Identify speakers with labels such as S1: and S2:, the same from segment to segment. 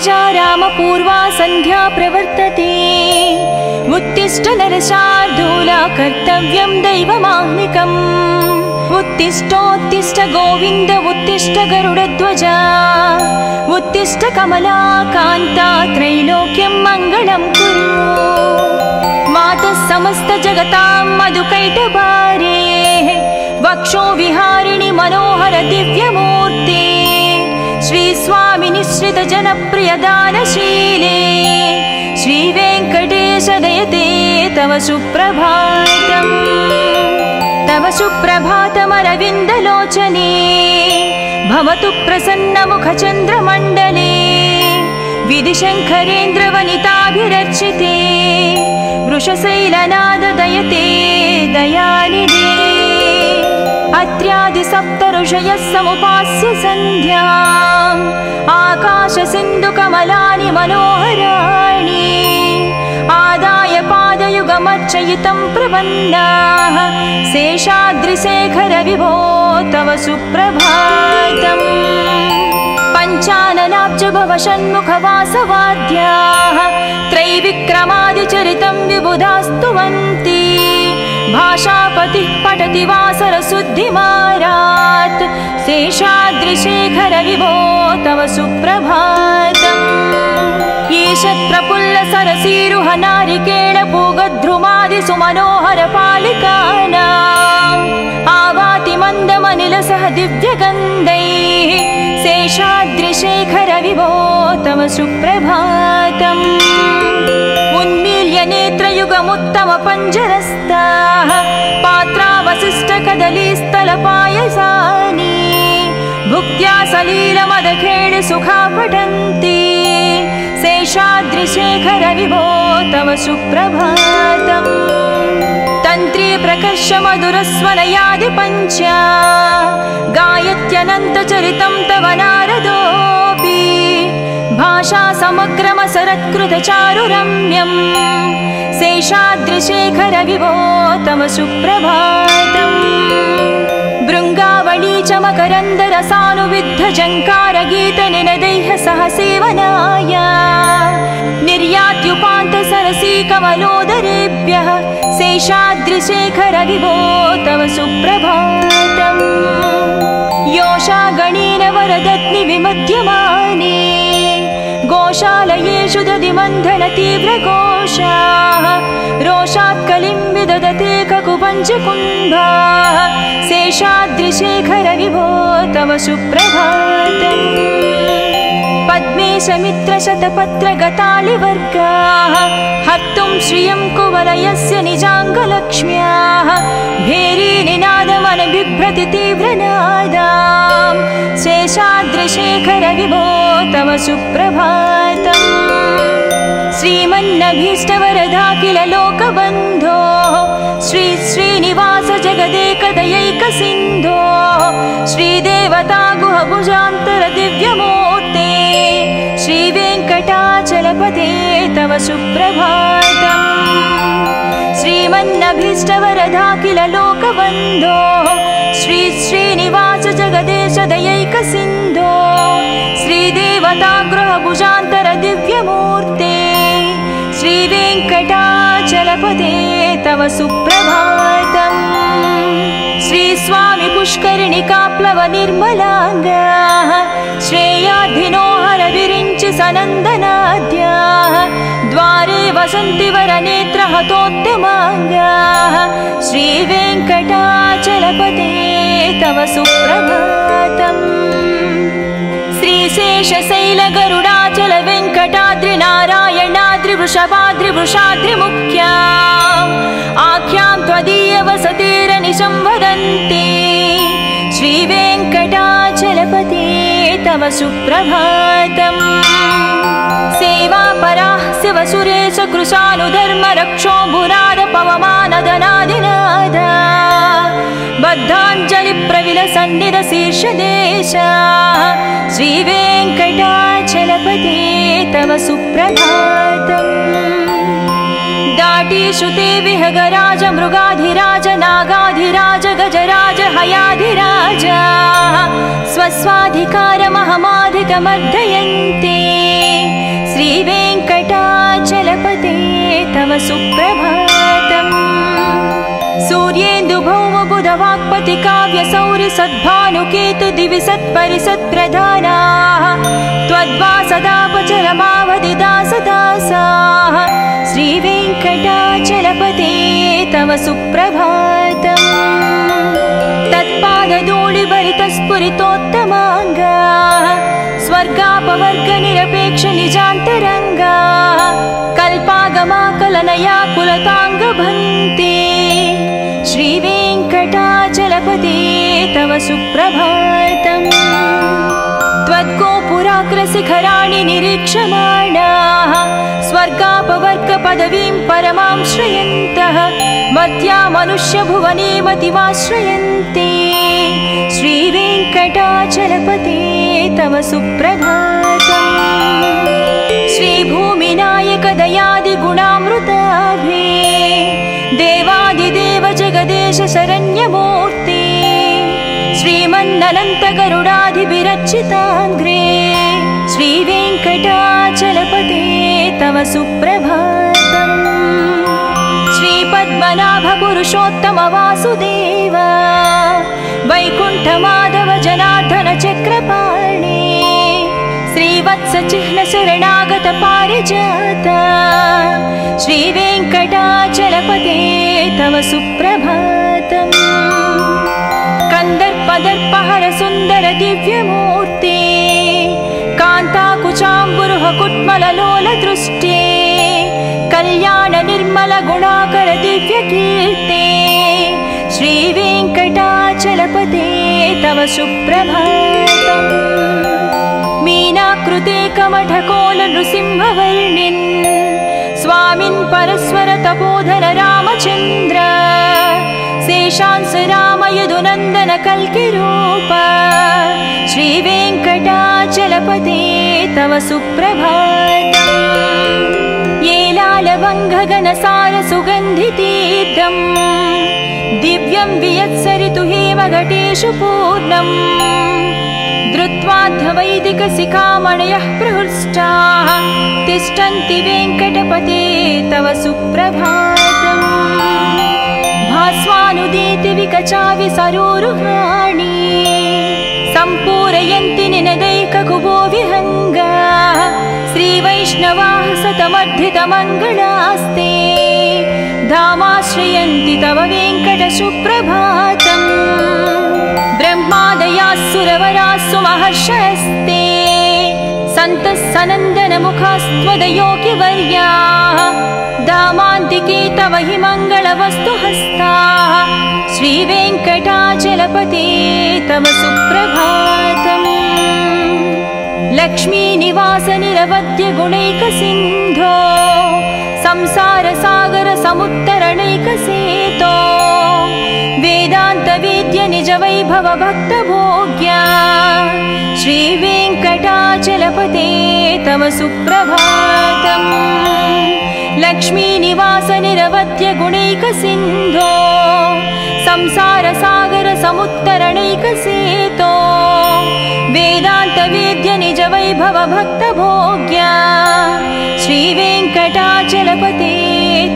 S1: उत्तजा रामपूर्वा सन्ध्या प्रवर्तते उत्तिष्ठ नरशार्दूला कर्तव्यं दैवमाह्निकम् उत्तिष्ठोत्तिष्ठ गोविन्द उत्तिष्ठ गरुडध्वजा उत्तिष्ठ कमलाकान्ता त्रैलोक्यं मङ्गलं कुरु मातः समस्त जगतां मधुकैटभारे वक्षो विहारिणि मनोहर दिव्यमूर्ते श्री स्वामी निश्रित जनप्रिय दानशीले श्री वेंकटेश दयते तव सुप्रभातम् तव सुप्रभातमरविन्दलोचने भवतु प्रसन्नमुखचन्द्रमण्डले विधिशङ्करेन्द्रवनिताभिरर्चिते वृषशैलनाद दयते दयानिधे अत्र्यादिसप्तऋषयः समुपास्य सन्ध्याम् आकाशसिन्धुकमलानि मनोहराणि आदाय पादयुगमर्चयितं प्रपन्नाः शेषाद्रिशेखर विभो तव सुप्रभातम् पञ्चाननाब्ज भव षण्मुखवासवाद्याः त्रैविक्रमादिचरितं विबुधास्तुवन्ति भाषापतिः पठति वासरशुद्धिमारात् शेषाद्रिशेखर विभो तव सुप्रभातम् ईषत् प्रफुल्ल सरसीरुह नारिकेळ पूगद्रुमादि सुमनोहर पालिकानाम् आवाति मन्दमनिलसह दिव्यगन्धैः शेषाद्रिशेखर विभो तव सुप्रभातम् उन्मील्य नेत्रयुगमुत्तम पञ्जरस्ताः पात्रावशिष्टकदलीस्थलपायसानि भुक्त्या सलीलमदखेळ सुखा पठन्ति शेषाद्रिशेखर विभो तव सुप्रभातम् तन्त्री प्रकर्ष मधुरस्वनयादि पञ्चा गायत्यनन्तचरितं तव नारदोऽपि भाषा समग्रमसरत्कृतचारुरम्यम् शेषाद्रिशेखर विभो तव सुप्रभातम् भृङ्गावळी च मकरन्दरसानुविद्ध जङ्कारगीतनिनदैः सह सेवनाय निर्यात्युपान्त सरसी कमलोदरेभ्यः शेषाद्रिशेखर विभो तव सुप्रभातम् योषा गणेन वरदत्नि विमध्यमाने गोशालयेषु दधिमन्थन तीव्रघोषाः रोषात् कलिं विदधते ककुपञ्चकुम्भाः शेषाद्रिशेखर विभो तव सुप्रभातम् पद्मेशमित्रशतपत्रगतालिवर्गाः हर्तुं श्रियं कुवलयस्य निजाङ्गलक्ष्म्याः भेरीनिनादमनबिभ्रति तीव्रनादां शेषाद्रिशेखर विभो तव सुप्रभातम् श्रीमन्नभीष्टवरदाखिल लोकबन्धो श्री श्रीनिवास जगदेकदयैकसिन्धो श्रीदेवता गुहभुजान्तर दिव्यमूर्ते श्रीवेङ्कटाचलपते तव सुप्रभातम् श्रीमन्नभीष्टवरदाखिल लोकबन्धो श्री श्रीनिवास जगदेश दयैकसिन्धो श्रीदेवता गृहभुजान्तर दिव्यमूर्ते श्रीवेङ्कटाचलपते तव सुप्रभातम् श्री स्वामी पुष्करिणिकाप्लव निर्मलाङ्गाः श्रेयाधिनो हर विरिञ्चि सनन्दनाद्याः द्वारे वसन्ति वरनेत्र हतोत्तमाङ्गाः श्रीवेङ्कटाचलपते तव सुप्रभातम् श्रीशेषशैल गरुडाचल वेङ्कटाद्रि नारायणाद्रि वृषभाद्रि वृषाद्रि मुख्या आख्यां त्वदीय वसतिरनिशं वदन्ति श्रीवेङ्कटाचलपते तव सुप्रभातम् सेवापराः शिवसुरेश कृशानुधर्म रक्षो भुराद पवमानदनादिनाद बद्धाञ्जलि प्रविलसन्निध शीर्षदेश श्रीवेङ्कटाचलपते तव सुप्रभातम् दाटीषुते विहगराज मृगाधिराज नागाधिराज गजराज हयाधिराज स्वस्वाधिकारमहमाधिकमर्दयन्ते तव सुप्रभातम् सूर्येन्दु भौम बुध वाक्पति काव्य सौर्य सद्भानुकेतु दिवि सत्परिसत्प्रधानाः त्वद्वासदापचरमावधि दासदासाः श्रीवेङ्कटाचलपते तव सुप्रभातम् तत्पादधूलिभरितस्फुरितोत्तमाङ्गा स्वर्गापवर्ग निरपेक्ष निजान्तरङ्गा कल्पागमाकलनया कुलताङ्गभन्ते श्रीवेङ्कटाचलपते तव सुप्रभातम् त्वद्गोपुराग्रशिखराणि निरीक्षमाणाः स्वर्गापवर्गपदवीं परमां श्रयन्तः मर्त्या मनुष्यभुवने मतिमाश्रयन्ते श्रीवेङ्कटाचलपते तव सुप्रभातम् श्रीभूमिनायक दयादिगुणामृताभे देवादिदेव जगदेश शरण्यमूर्ते श्रीमन्ननन्त गरुडाधिभिरर्चिताङ्घ्रे श्रीवेङ्कटाचलपते तव सुप्रभातम् श्रीपद्मनाभ पुरुषोत्तम वासुदेव वैकुण्ठमाधव जनार्दन चक्रपाणि श्रीवत्स चिह्न शरणागत पारिजात श्रीवेङ्कटाचलपते तव सुप्रभातम् कन्दर्पदर्पहर सुन्दर दिव्यमूर्ते कान्ताकुचाम्बुरुह कुट्मललोल दृष्टे कल्याण निर्मल गुणाकर दिव्यकीर्ते श्रीवेङ्कटाचलपते तव सुप्रभातम् मीनाकृते कमठकोल नृसिंहवर्णिन् स्वामिन् परस्वर तपोधन रामचन्द्र शेषांस राम यदुनन्दन कल्किरूप श्रीवेङ्कटाचलपते तव सुप्रभातम् येलालवङ्घगनसार सुगन्धितीर्थम् दिव्यं वियत्सरितु हेमघटेषु पूर्णम् धृत्वाद्धवैदिकशिखामणयः प्रहृष्टाः तिष्ठन्ति वेङ्कटपते तव सुप्रभातम् भास्वानुदीति विकचावि सरोरुहाणि सम्पूरयन्ति निनदैककुबो विहङ्गाः श्रीवैष्णवाः सतमर्धितमङ्गलास्ते धामाश्रयन्ति तव वेङ्कट सुप्रभातम् ब्रह्मादयास्सुरवरास्सु महर्षयस्ते सन्तः सनन्दनमुखास्त्वदयोगिवर्याः धामान्तिके तव हि मङ्गलवस्तु हस्ताः श्रीवेङ्कटाचलपते तव सुप्रभातम् लक्ष्मीनिवास निरवद्य गुणैकसिन्धो संसारसागर समुत्तरणैकसेतो वेदान्तवेद्य निज वैभव भक्तभोग्या श्रीवेङ्कटाचलपते तव सुप्रभातम् लक्ष्मीनिवास निरवद्य गुणैकसिन्धो संसारसागर समुत्तरणैकसेतो वेदान्तवेद्य निज वैभव भक्तभोग्या श्रीवेङ्कटाचलपते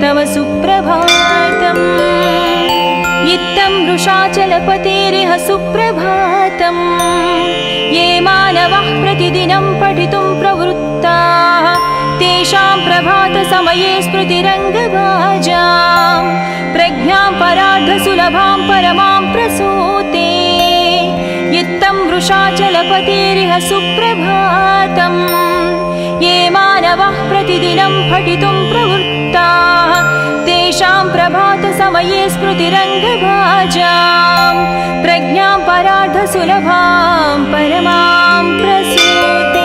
S1: तव सुप्रभातम् इत्थं वृषाचलपतेरिह सुप्रभातम् ये मानवः प्रतिदिनं पठितुं प्रवृत्ताः तेषां प्रभातसमये स्मृतिरङ्गभाजां प्रज्ञां परार्धसुलभां परमां प्रसूते इत्थं वृषाचलपतेरिह सुप्रभातम् ये मानवः प्रतिदिनं पठितुं प्रवृत्ताः तेषां प्रभातसमये स्मृतिरङ्गभाजां प्रज्ञां परार्धसुलभां परमां प्रसूते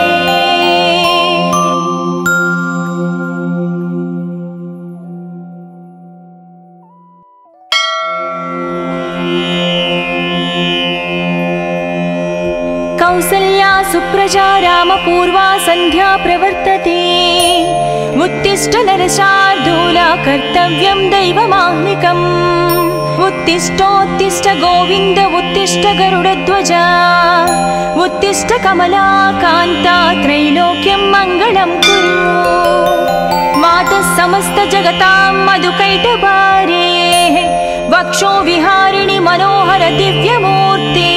S1: कौसल्या सुप्रजा रामपूर्वा सन्ध्या प्रवर्तते उत्तिष्ठ नरशार्दूला कर्तव्यं दैवमाह्निकम् उत्तिष्ठोत्तिष्ठ गोविन्द उत्तिष्ठ गरुडध्वजा उत्तिष्ठ कमला कान्ता त्रैलोक्यं मङ्गलं कुरु मातः समस्त जगतां मधुकैटभारेः वक्षो विहारिणि मनोहर दिव्यमूर्ते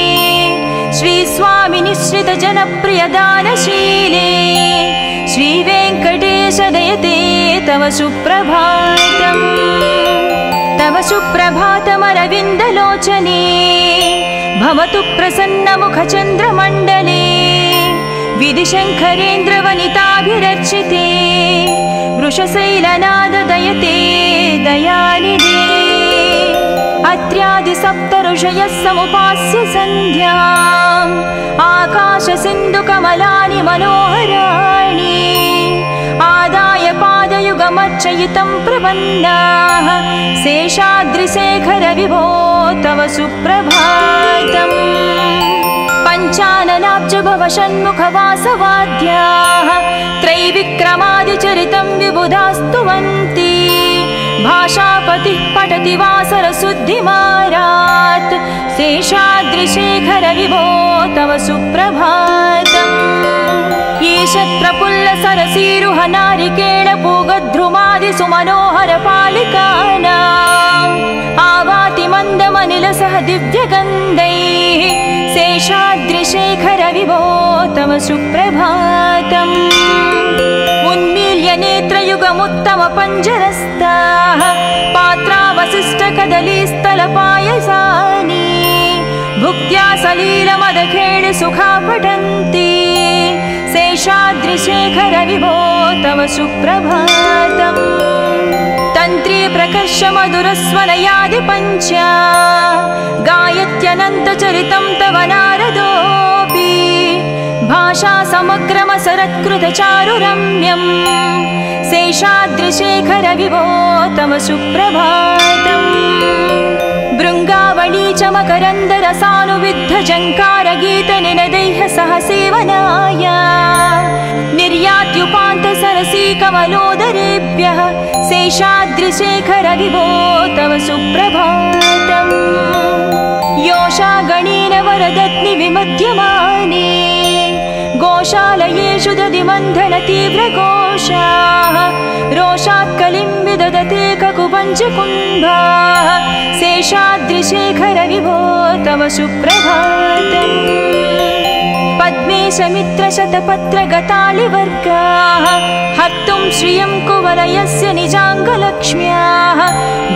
S1: श्री स्वामी निश्रित जनप्रिय दानशीले श्री वेंकटेश दयते तव सुप्रभातम् तव सुप्रभातमरविन्दलोचने भवतु प्रसन्नमुखचन्द्रमण्डले विधिशङ्करेन्द्रवनिताभिरर्चिते वृषशैलनाददयते दयानिधे अत्र्यादिसप्तऋषयः समुपास्य सन्ध्याम् आकाशसिन्धुकमलानि मनोहराणि आदाय पादयुगमर्चयितं प्रपन्नाः शेषाद्रिशेखर विभो तव सुप्रभातम् पञ्चाननाब्ज भवषण्मुखवासवाद्याः त्रैविक्रमादिचरितं विबुधास्तुवन्ति भाषापतिः पठति वासरशुद्धिमारात् शेषाद्रिशेखर विभो तव सुप्रभातम् ईशत्प्रफुल्लसरसीरुह नारिकेळपूगद्रुमादि सुमनोहर पालिकानाम् आवाति मन्दमनिलसह दिव्यगन्धैः शेषाद्रिशेखर विभो तव सुप्रभातम् उन्मील्य नेत्रयुगमुत्तम पञ्जरस्ताः पात्रावशिष्टकदलीस्थलपायसानि भुक्त्या सलीलमदखेळ सुखा पठन्ति शेषाद्रिशेखर विभो तव सुप्रभातम् तन्त्री प्रकर्ष मधुरस्वनयादि पञ्च गायत्यनन्तचरितं तव नारदोऽपि भाषा समग्रमसरत्कृतचारुरम्यम् शेषाद्रिशेखर विभो तव सुप्रभातम् भृङ्गावळी च मकरन्दरसानुविद्धझङ्कारगीतनिनदैः सह सेवनाय निर्यात्युपान्तसरसी कमलोदरेभ्यः शेषाद्रिशेखर विभो तव सुप्रभातम् योषा गणेन वरदत्नि विमध्यमाने गोशालयेषु दधिमन्थन तीव्रघोषाः रोषात् कलिं विदधते ककुपञ्चकुम्भाः शेषाद्रिशेखर विभो तव सुप्रभातम् पद्मे समित्रशतपत्रगतालिवर्गाः हर्तुं श्रियं कुवलयस्य निजाङ्गलक्ष्म्याः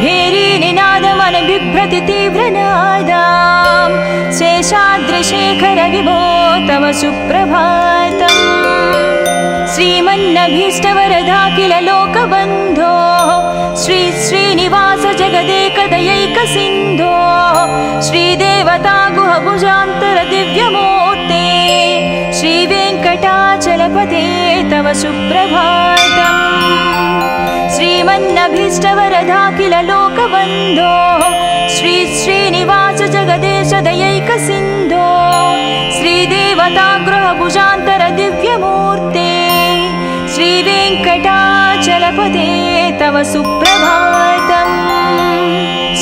S1: भेरीनिनादमनबिभ्रति तीव्रनादाम् शेषाद्रिशेखर विभो तव सुप्रभातम् श्रीमन्नभीष्टवरदा किल लोकबन्धो श्री श्रीनिवास जगदेकदयैकसिन्धो श्रीदेवता गुहभुजान्तर दिव्यमूर्ते श्रीवेङ्कटाचलपते तव सुप्रभातम् श्रीमन्नभीष्टवरदा किल लोकबन्धो श्री श्रीनिवास जगदेश दयैकसिन्धो श्रीदेवता गृहभुजान्तर दिव्यमूर्ते श्रीवेङ्कटाचलपते तव सुप्रभातम्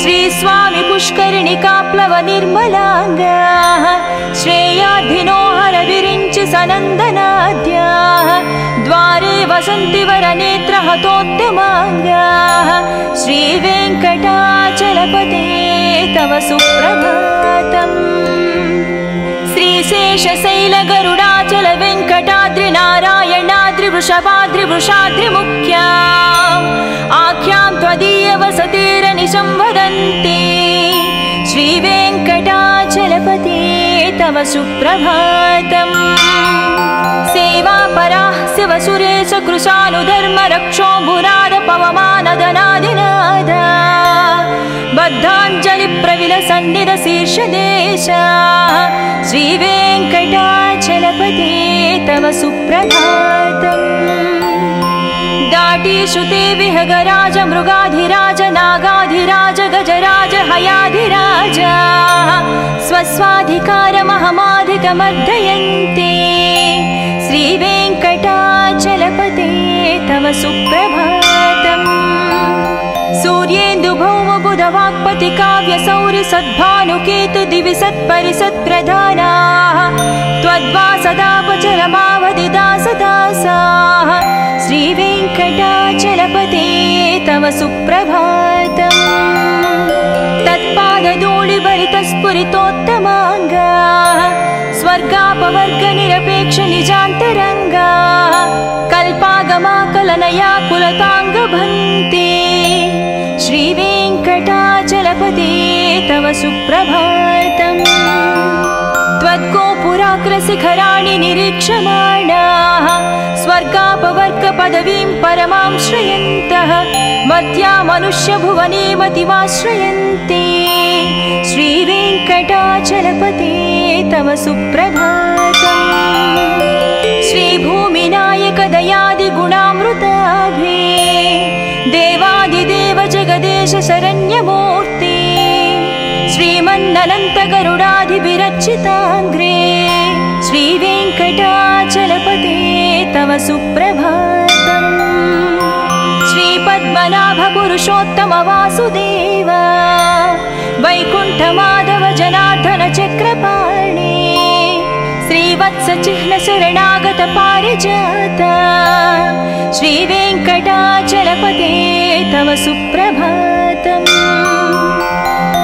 S1: श्री स्वामी पुष्करिणिकाप्लव निर्मलाङ्गाः श्रेयाधिनो हर विरिञ्चि सनन्दनाद्याः द्वारे वसन्ति वरनेत्रहतोत्तमाङ्गाः श्रीवेङ्कटाचलपते तव सुप्रभातम् श्रीशेषशैलगरुडाचल वेङ्कटाद्रि नारायणाद्रि वृषभाद्रिवृषाद्रिमुख्या आख्यां त्वदीय वसतिरनिशं वदन्ति श्रीवेङ्कटाचलपते तव सुप्रभातम् सेवापराः शिवसुरेश कृशानुधर्म रक्षो भुराद पवमानदनादिनाद बद्धाञ्जलिप्रविलसन्निध शीर्षदेश श्रीवेङ्कटाचलपते तव सुप्रभातम् दाटीषु ते विहगराज मृगाधिराज नागाधिराज गजराज हयाधिराज स्वस्वाधिकारमहमाधिकमर्दयन्ते श्रीवेङ्कटाचलपते तव सुप्रभातम् सूर्येन्दुभौमबुधवाक्पति काव्यसौरि सद्भानुकेतु दिवि सत्परिसत्प्रधानाः त्वद्वासदापचरमावधिदासदासाः श्रीवेङ्कटाचलपते सुप्रभातम् तत्पादधूलिभरितस्फुरितोत्तमाङ्गा स्वर्गापवर्गनिरपेक्ष निजान्तरङ्गा कल्पागमाकलनया कुलताङ्गभन्ते श्रीवेङ्कटाचलपते तव सुप्रभातम् त्वद्गोपुराग्रशिखराणि निरीक्षमाणाः स्वर्गापवर्गपदवीं परमां श्रयन्तः मध्या मनुष्यभुवने मतिमाश्रयन्ते श्रीवेङ्कटाचलपते तव सुप्रभातम् श्रीभूमिनायक दयादिगुणामृताभे देवादिदेव जगदेश शरण्यमूर्ते श्रीमन्ननन्त गरुडाधिभिरर्चिताङ्ग्रे श्रीवेङ्कटाचलपते तव सुप्रभातम् श्रीपद्मनाभ पुरुषोत्तम वासुदेव वैकुण्ठमाधव जनार्दन चक्रपाणे श्रीवत्स चिह्न शरणागत पारिजात श्रीवेङ्कटाचलपते तव सुप्रभातम्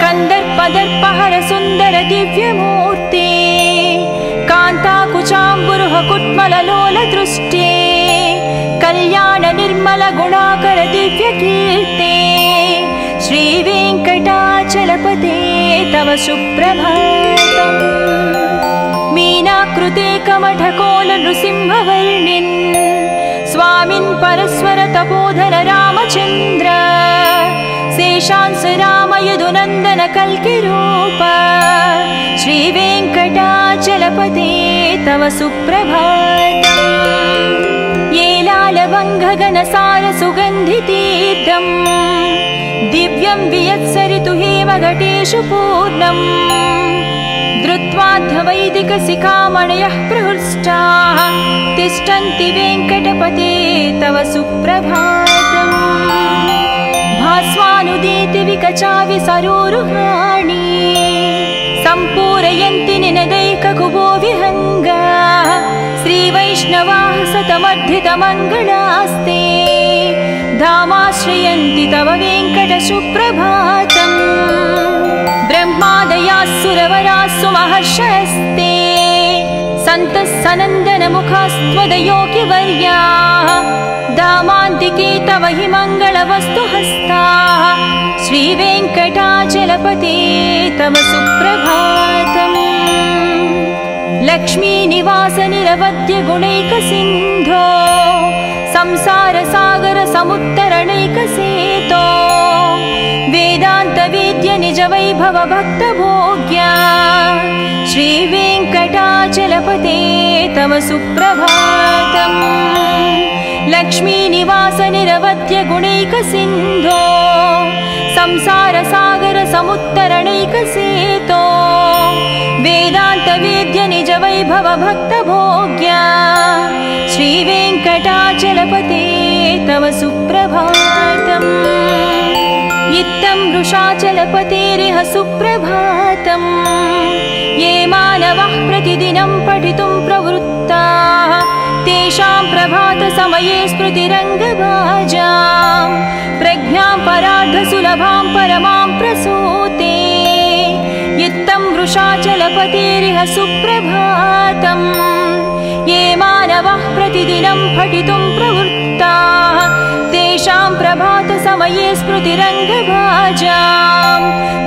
S1: कंदर्पदर्पहर सुंदर दिव्यमूर्ते कांताकुचाम्बुरुह कुट्मललोल दृष्टे कल्याण निर्मल गुणाकर दिव्यकीर्ते श्रीवेङ्कटाचलपते तव सुप्रभातम् मीनाकृते कमठकोल नृसिंहवर्णिन् स्वामिन् परस्वर तपोधर रामचन्द्र शेषांस राम यदुनन्दन कल्किरूप श्रीवेङ्कटाचलपते तव सुप्रभातम् येलालवङ्घगनसार सुगन्धितीर्थम् दिव्यं वियत्सरितु हेमघटेषु पूर्णम् धृत्वाद्धवैदिकशिखामणयः प्रहृष्टाः तिष्ठन्ति वेङ्कटपते तव सुप्रभातम् भास्वानुदीति विकचावि सरोरुहाणि सम्पूरयन्ति निनदैककुभो विहङ्गाः श्रीवैष्णवाः सतमर्धितमङ्गलास्ते धामाश्रयन्ति तव वेङ्कट सुप्रभातम् ब्रह्मादयाः सुरवराः सुमहर्षयस्ते सन्तः सनन्दनमुखास्त्वदयोगिवर्याः धामान्तिके तव हि मङ्गलवस्तुहस्ताः श्रीवेङ्कटाचलपते तव सुप्रभातम् लक्ष्मीनिवास निरवद्य गुणैकसिन्धो संसारसागर समुत्तरणैकसेतो वेदान्तवेद्य निज वैभव भक्तभोग्या श्रीवेङ्कटाचलपते तव सुप्रभातम् लक्ष्मीनिवास निरवद्य गुणैकसिन्धो संसारसागर समुत्तरणैकसेतो वेदान्तवेद्य निज वैभव भक्तभोग्या श्रीवेङ्कटाचलपते तव सुप्रभातम् इत्थं वृषाचलपतेरिह सुप्रभातम् ये मानवः प्रतिदिनं पठितुं प्रवृत्ताः तेषां प्रभातसमये स्मृतिरङ्गभाजां प्रज्ञां परार्धसुलभां परमां प्रसूते इत्थं वृषाचलपतेरिह सुप्रभातम् ये मानवः प्रतिदिनं पठितुं प्रवृत्ताः तेषां प्रभातसमये स्मृतिरङ्गभाजां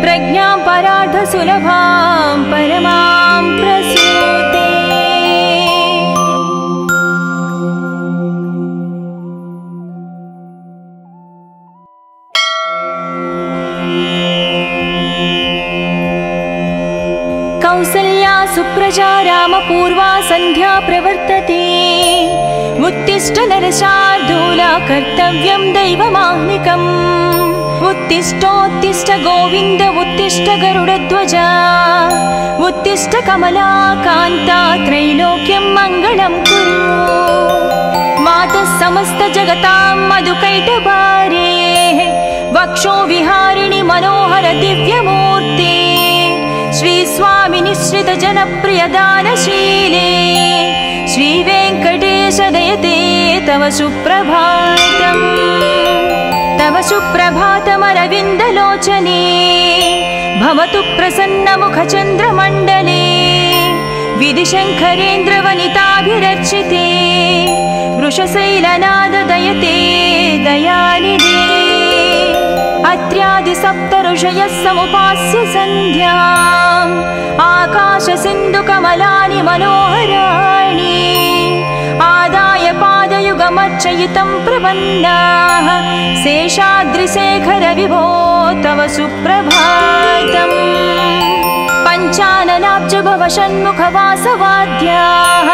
S1: प्रज्ञां परार्धसुलभां परमां प्रसूते कौसल्या सुप्रजा रामपूर्वा सन्ध्या प्रवर्तते उत्तिष्ठ नरशार्दूला कर्तव्यं दैवमाह्निकम् उत्तिष्ठोत्तिष्ठ गोविन्द उत्तिष्ठ गरुडध्वजा उत्तिष्ठ कमलाकान्ता त्रैलोक्यं मङ्गलं कुरु मातः समस्त जगतां मधुकैटभारे वक्षो विहारिणि मनोहर दिव्यमूर्ते श्री स्वामी निश्रित जनप्रिय दानशीले श्री वेङ्कटेश दयते तव सुप्रभातम् तव सुप्रभातमरविन्दलोचने भवतु प्रसन्नमुखचन्द्रमण्डले विधिशङ्करेन्द्रवनिताभिरर्चिते वृषशैलनाददयते दयानिधे अत्र्यादिसप्तऋषयः समुपास्य सन्ध्याम् आकाशसिन्धुकमलानि मनोहराणि आदाय पादयुगमर्चयितं प्रपन्नाः शेषाद्रिशेखरविभो तव सुप्रभातम् पञ्चाननाब्जभवषण्मुखवासवाद्याः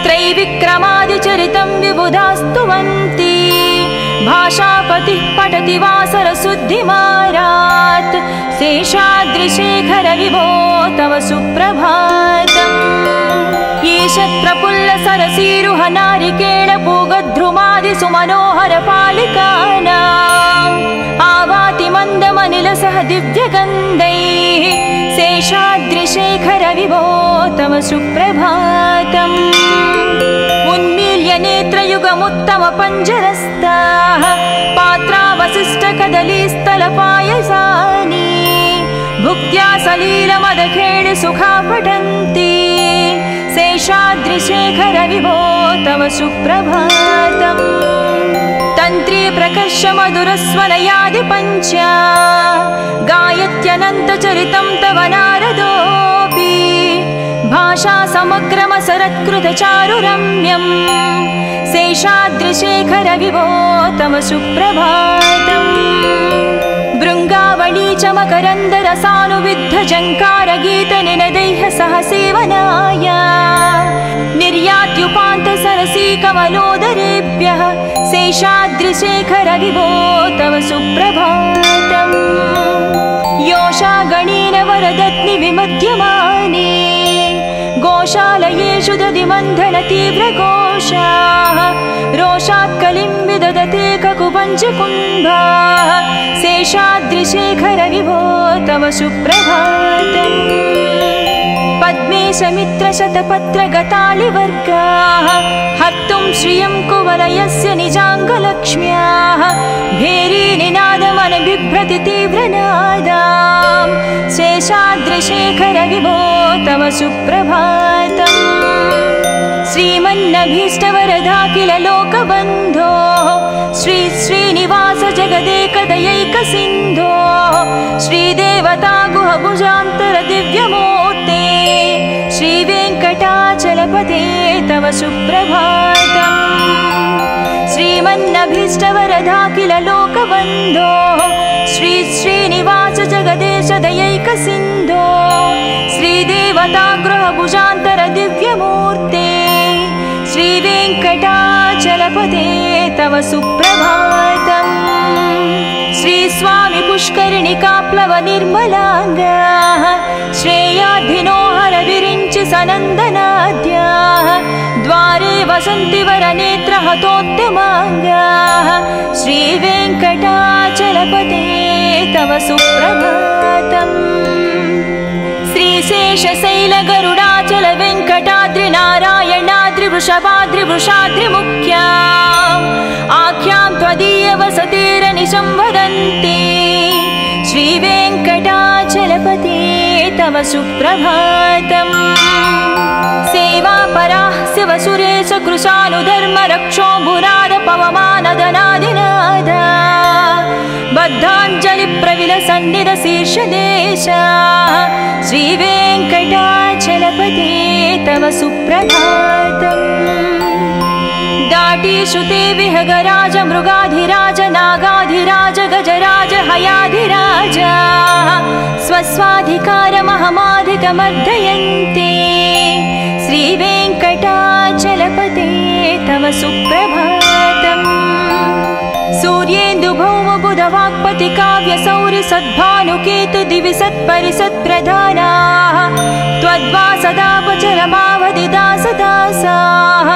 S1: त्रैविक्रमादिचरितं विबुधास्तुवन्ति भाषापतिः पठति वासरशुद्धिमारात् शेषाद्रिशेखरविभो तव सुप्रभातम् ईशत्रपुल्लसरसीरुहनारिकेळपूगध्रुमादिसुमनोहरपालिकानाम् आवाति मन्दमनिलसह दिव्यगन्धैः शेषाद्रिशेखरविभो तव सुप्रभातम् उन्मील्य नेत्रयुगमुत्तमपञ्जरस्ताः पात्रावशिष्टकदलीस्थलपायसानि भुक्त्या सलीलमदखेळि सुखा पठन्ति शेषाद्रिशेखरविभो तव सुप्रभातम् तन्त्री प्रकर्षमधुरस्वनयादिपञ्चा गायत्यनन्तचरितं तव नारदोऽपि भाषा समग्रमसरत्कृतचारुरम्यम् शेषाद्रिशेखरविभो तव सुप्रभातम् भृङ्गावळी च मकरन्दरसानुविद्धझङ्कारगीतनिनदैः सह सेवनाय निर्यात्युपान्तसरसीकमलोदरेभ्यः शेषाद्रिशेखरविभो तव सुप्रभातम् योषागणेन वरदत्नि विमध्यमाने गोशालयेषु दधिमन्थनतीव्रघोषाः रोषात् कलिं विदधते ककुपञ्चकुम्भाः शेषाद्रिशेखरविभो तव सुप्रभातम् पद्मेशमित्रशतपत्रगतालिवर्गाः हर्तुं श्रियं कुवलयस्य निजाङ्गलक्ष्म्याः भेरीनिनादमनबिभ्रति तीव्रनादाम् शेषाद्रिशेखरविभो तव सुप्रभातम् श्रीमन्नभीष्टवरदाखिल लोकबन्धो श्री श्रीनिवास जगदेकदयैकसिन्धो श्रीदेवता गुहभुजान्तर दिव्यमूर्ते श्रीवेङ्कटाचलपते तव सुप्रभातम् श्रीमन्नभीष्टवरदाखिल लोकबन्धो श्री श्रीनिवास जगदेश दयैकसिन्धो श्रीदेवता गृहभुजान्तर दिव्यमूर्ते श्रीवेङ्कटाचलपते तव सुप्रभातम् श्रीस्वामि पुष्करिणिकाप्लव निर्मलाङ्गाः श्रेयाधिनो हरविरिञ्चि सनन्दनाद्याः द्वारे वसन्ति वरनेत्रहतोत्तमाङ्गाः श्रीवेङ्कटाचलपते तव सुप्रभातम् श्रीशेषशैलगरुडाचल वेङ्कटाद्रिनारायणाद्रिवृषभाद्रिवृषाद्रिमुख्या आख्यां त्वदीयवसतिरनिशं वदन्ति श्रीवेङ्कटाचलपते तव सुप्रभातम् सेवापराः शिवसुरेश कृशानुधर्मरक्षो भुराद पवमानदनादिनाद बद्धाञ्जलिप्रविलसन्निधशीर्षदेशा श्रीवेङ्कटाचलपते तव सुप्रभातम् दाटीश्रुते विहगराज मृगाधिराज नागाधिराज गजराज हयाधिराज स्वस्वाधिकारमहमाधिकमर्दयन्ते श्रीवेङ्कटाचलपते तव सुप्रभातम् सूर्येन्दुभौमबुधवाक्पति काव्यसौरि सद्भानुकेतु दिवि सत्परिसत्प्रधानाः त्वद्वासदापचरमावधिदासदासाः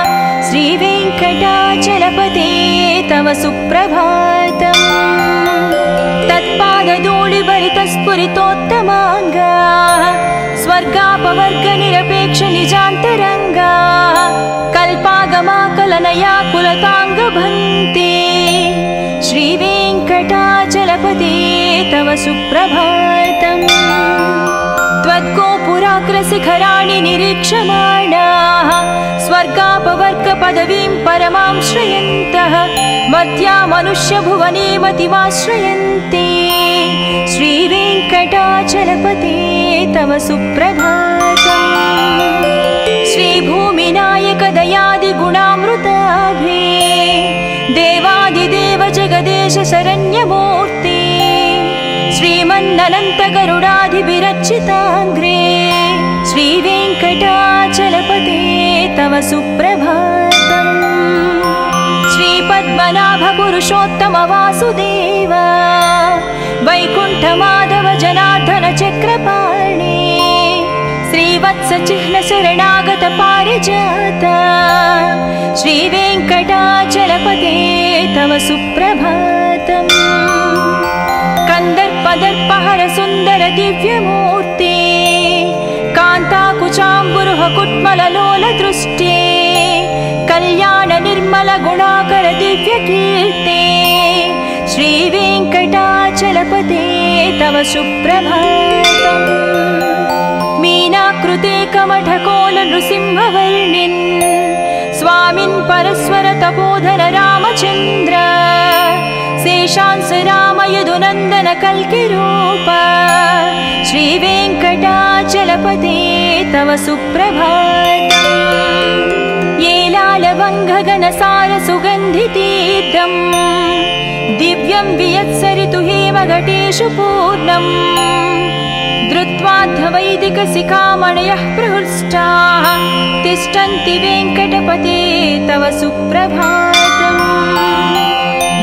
S1: श्रीवेङ्कटाचलपते तव सुप्रभातम् तत्पादधूलिभरितस्फुरितोत्तमाङ्गाः स्वर्गापवर्गनिरपेक्षनिजान्तरङ्गाः कल्पागमाकलनया कुलताङ्गभन्ते श्रीवेङ्कटा सुप्रभातम् त्वद्गोपुराग्रशिखराणि निरीक्षमाणाः स्वर्गापवर्गपदवीं परमां श्रयन्तः मध्या मनुष्यभुवने मतिमाश्रयन्ते श्रीवेङ्कटाचलपते तव सुप्रभातम् श्रीभूमिनायक दयादिगुणामृताभे देवादिदेव जगदेश शरण्यमूर्ते श्रीमन्ननन्तगरुडाधिविरचिताङ्ग्रे श्रीवेङ्कटाचलपते तव सुप्रभातम् श्रीपद्मनाभ पुरुषोत्तम वासुदेव वैकुण्ठमाधव जनार्दन चक्रपाणे श्रीवत्सचिह्न शरणागत पारिजात श्रीवेङ्कटाचलपते तव सुप्रभातम् कन्दर्पदर्पहर सुन्दर दिव्यमूर्ते कान्ताकुचाम्बुरुह कुट्मललोल दृष्टे कल्याण निर्मल गुणाकर दिव्यकीर्ते श्रीवेङ्कटाचलपते तव सुप्रभातम् मीनाकृते कमठकोल नृसिंहवर्णिन् स्वामिन् परस्वर तपोधन रामचन्द्र शेषांस राम यदुनन्दन कल्किरूप श्रीवेङ्कटाचलपते तव सुप्रभातम् येलालवङ्घगनसार सुगन्धितीर्थम् दिव्यं वियत्सरितु हेमघटेषु पूर्णम् धृत्वाद्धवैदिकशिखामणयः प्रहृष्टाः तिष्ठन्ति वेङ्कटपते तव सुप्रभातम्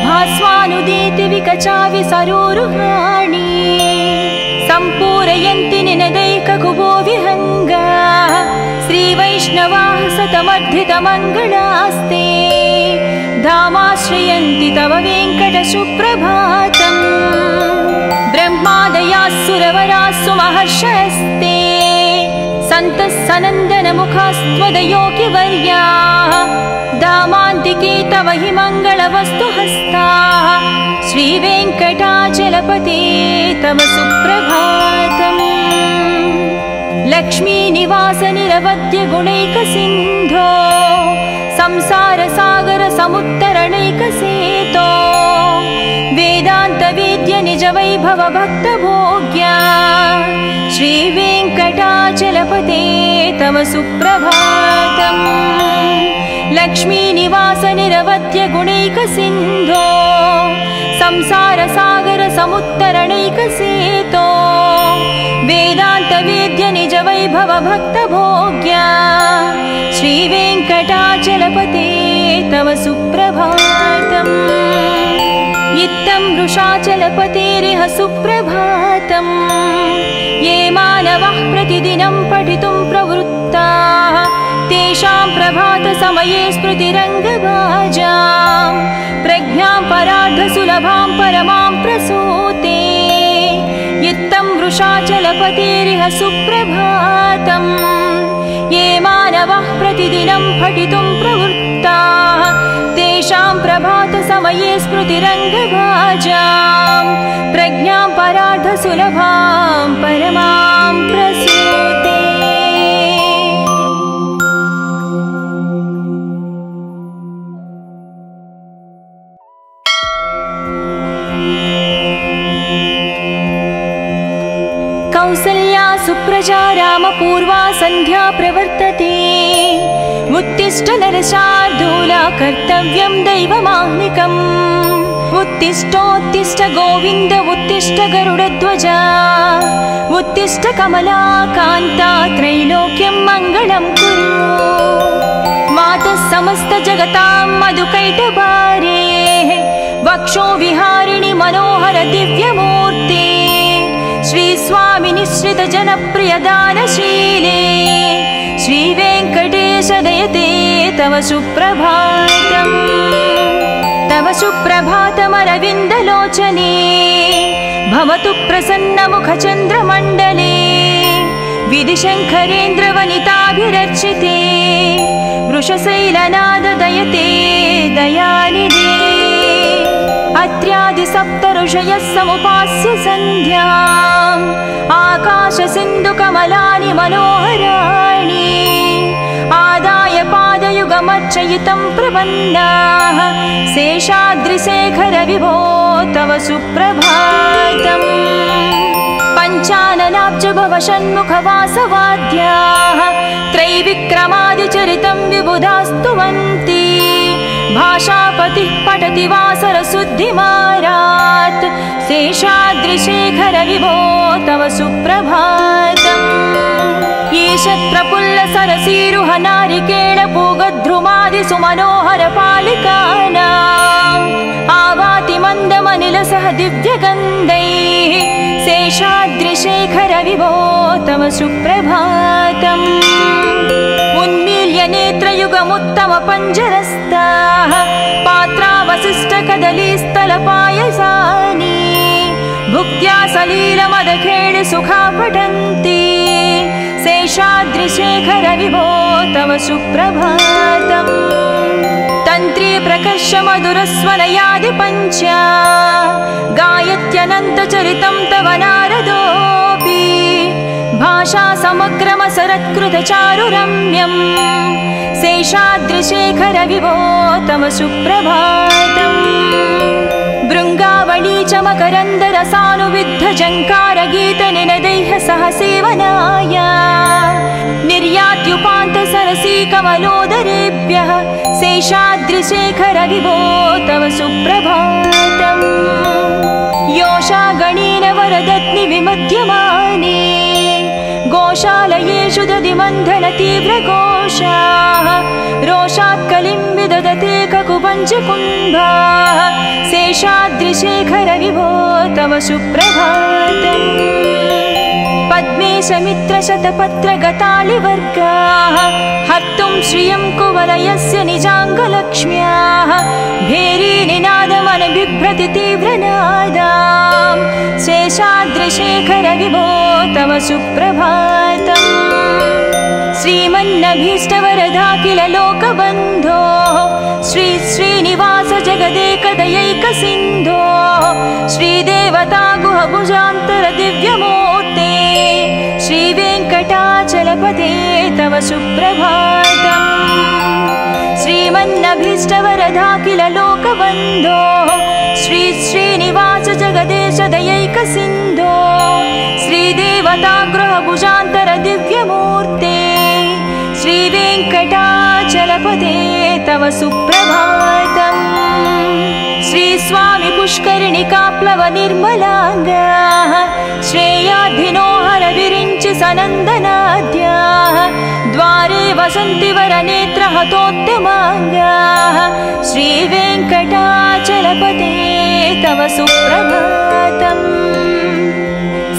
S1: भास्वानुदीति विकचाविसरोरुहाणि सम्पूरयन्ति निनदैककुबो विहङ्गाः श्रीवैष्णवाः सतमर्धितमङ्गलास्ते धामाश्रयन्ति तव वेङ्कटसुप्रभातम् ब्रह्मादयाः सुरवरास्सु महर्षयस्ते सन्तः सनन्दनमुखास्त्वदयोगिवर्याः धामान्तिके तव हि मङ्गलवस्तुहस्ताः श्रीवेङ्कटाचलपते तव सुप्रभातम् लक्ष्मीनिवास निरवध्य गुणैकसिन्धो संसारसागर समुत्तरणैकसेतो वेदान्तवेद्य निज वैभव भक्तभोग्या श्रीवेङ्कटाचलपते तव सुप्रभातम् लक्ष्मीनिवास निरवध्य गुणैकसिन्धो संसारसागर समुत्तरणैकसेतो वेदान्तवेद्य निज वैभव भक्तभोग्या श्रीवेङ्कटाचलपते तव सुप्रभातम् इत्थं वृषाचलपतेरिह सुप्रभातम् ये मानवः प्रतिदिनं पठितुं प्रवृत्ताः तेषां प्रभातसमये स्मृतिरङ्गभाजां प्रज्ञां परार्धसुलभां परमां प्रसूते इत्थं वृषाचलपतेरिह सुप्रभातम् ये मानवः प्रतिदिनं पठितुं प्रवृत्ताः तेषां प्रभातसमये स्मृतिरङ्गभाजां प्रज्ञां परार्धसुलभां परमां प्रसूते कौसल्या सुप्रजा रामपूर्वा सन्ध्या प्रवर्तते उत्तिष्ठ नरशार्दूला कर्तव्यं दैवमाह्निकम् उत्तिष्ठोत्तिष्ठ गोविन्द उत्तिष्ठ गरुडध्वजा उत्तिष्ठ कमलाकान्ता त्रैलोक्यं मङ्गलं कुरु मातः समस्त जगतां मधुकैटभारे वक्षो विहारिणि मनोहर दिव्यमूर्ते श्री स्वामी निश्रित जनप्रिय दानशीले श्री वेङ्कटेश दयते तव सुप्रभातम् तव सुप्रभातमरविन्दलोचने भवतु प्रसन्नमुखचन्द्रमण्डले विधिशङ्करेन्द्रवनिताभिरर्चिते वृषशैलनाद दयते दयानिधे अत्र्यादि सप्त ऋषयः समुपास्य सन्ध्याम् आकाशसिन्धुकमलानि मनोहराणि आदाय पादयुगमर्चयितं प्रपन्नाः शेषाद्रिशेखर विभो तव सुप्रभातम् पञ्चाननाब्ज भव षण्मुखवासवाद्याः त्रैविक्रमादिचरितं विबुधास्तुवन्ति भाषापतिः पठति वासरशुद्धिमारात् शेषाद्रिशेखर विभो तव सुप्रभातम् ईशत्प्रफुल्लसरसीरुह नारिकेळपूगद्रुमादिसुमनोहरपालिकानाम् आवाति मन्दमनिलसह दिव्यगन्धैः शेषाद्रिशेखर विभो तव सुप्रभातम् उन्मील्य नेत्रयुगमुत्तमपञ्जरस्ताः पात्रावशिष्टकदलीस्थलपायसानि भुक्त्या सलीलमदखेळि सुखा पठन्ति शेषाद्रिशेखर विभो तव सुप्रभातम् तन्त्री प्रकर्ष मधुरस्वनयादिपञ्च गायत्यनन्तचरितं तव नारदोऽपि भाषा समग्रमसरत्कृतचारुरम्यम् शेषाद्रिशेखर विभो तव सुप्रभातम् भृङ्गावळी च मकरन्दरसानुविद्धझङ्कारगीतनिनदैः सह सेवनाय निर्यात्युपान्तसरसी कमलोदरेभ्यः शेषाद्रिशेखर विभो तव सुप्रभातम् योषागणेन वरदत्नि विमध्यमाने गोशालयेषु दधिमन्थनतीव्रघोषाः रोषात्कलिं विदधते ककुपञ्चकुम्भाः शेषाद्रिशेखर विभो तव सुप्रभातम् पद्मेशमित्रशतपत्रगतालिवर्गाः हर्तुं श्रियं कुवलयस्य निजाङ्गलक्ष्म्याः भेरीनिनादमनबिभ्रति तीव्रनादाम् शेषाद्रिशेखर विभो तव सुप्रभातम् श्रीमन्नभीष्टवरदाखिल लोकबन्धो श्री श्रीनिवास जगदेकदयैकसिन्धो श्रीदेवता गुहभुजान्तर दिव्यमूर्ते श्रीवेङ्कटाचलपते तव सुप्रभातम् श्रीमन्नभीष्टवरदाखिल लोकबन्धो श्री श्रीनिवास जगदेश दयैकसिन्धो श्रीदेवता गृहभुजान्तर दिव्यमूर्ते श्रीवेङ्कटाचलपते तव सुप्रभातम् श्रीस्वामि पुष्करिणिकाप्लव निर्मलाङ्गाः श्रेयाधिनोहर विरिञ्चि सनन्दनाद्याः द्वारे वसन्ति वरनेत्रहतोत्तमाङ्गाः श्रीवेङ्कटाचलपते तव सुप्रभातम्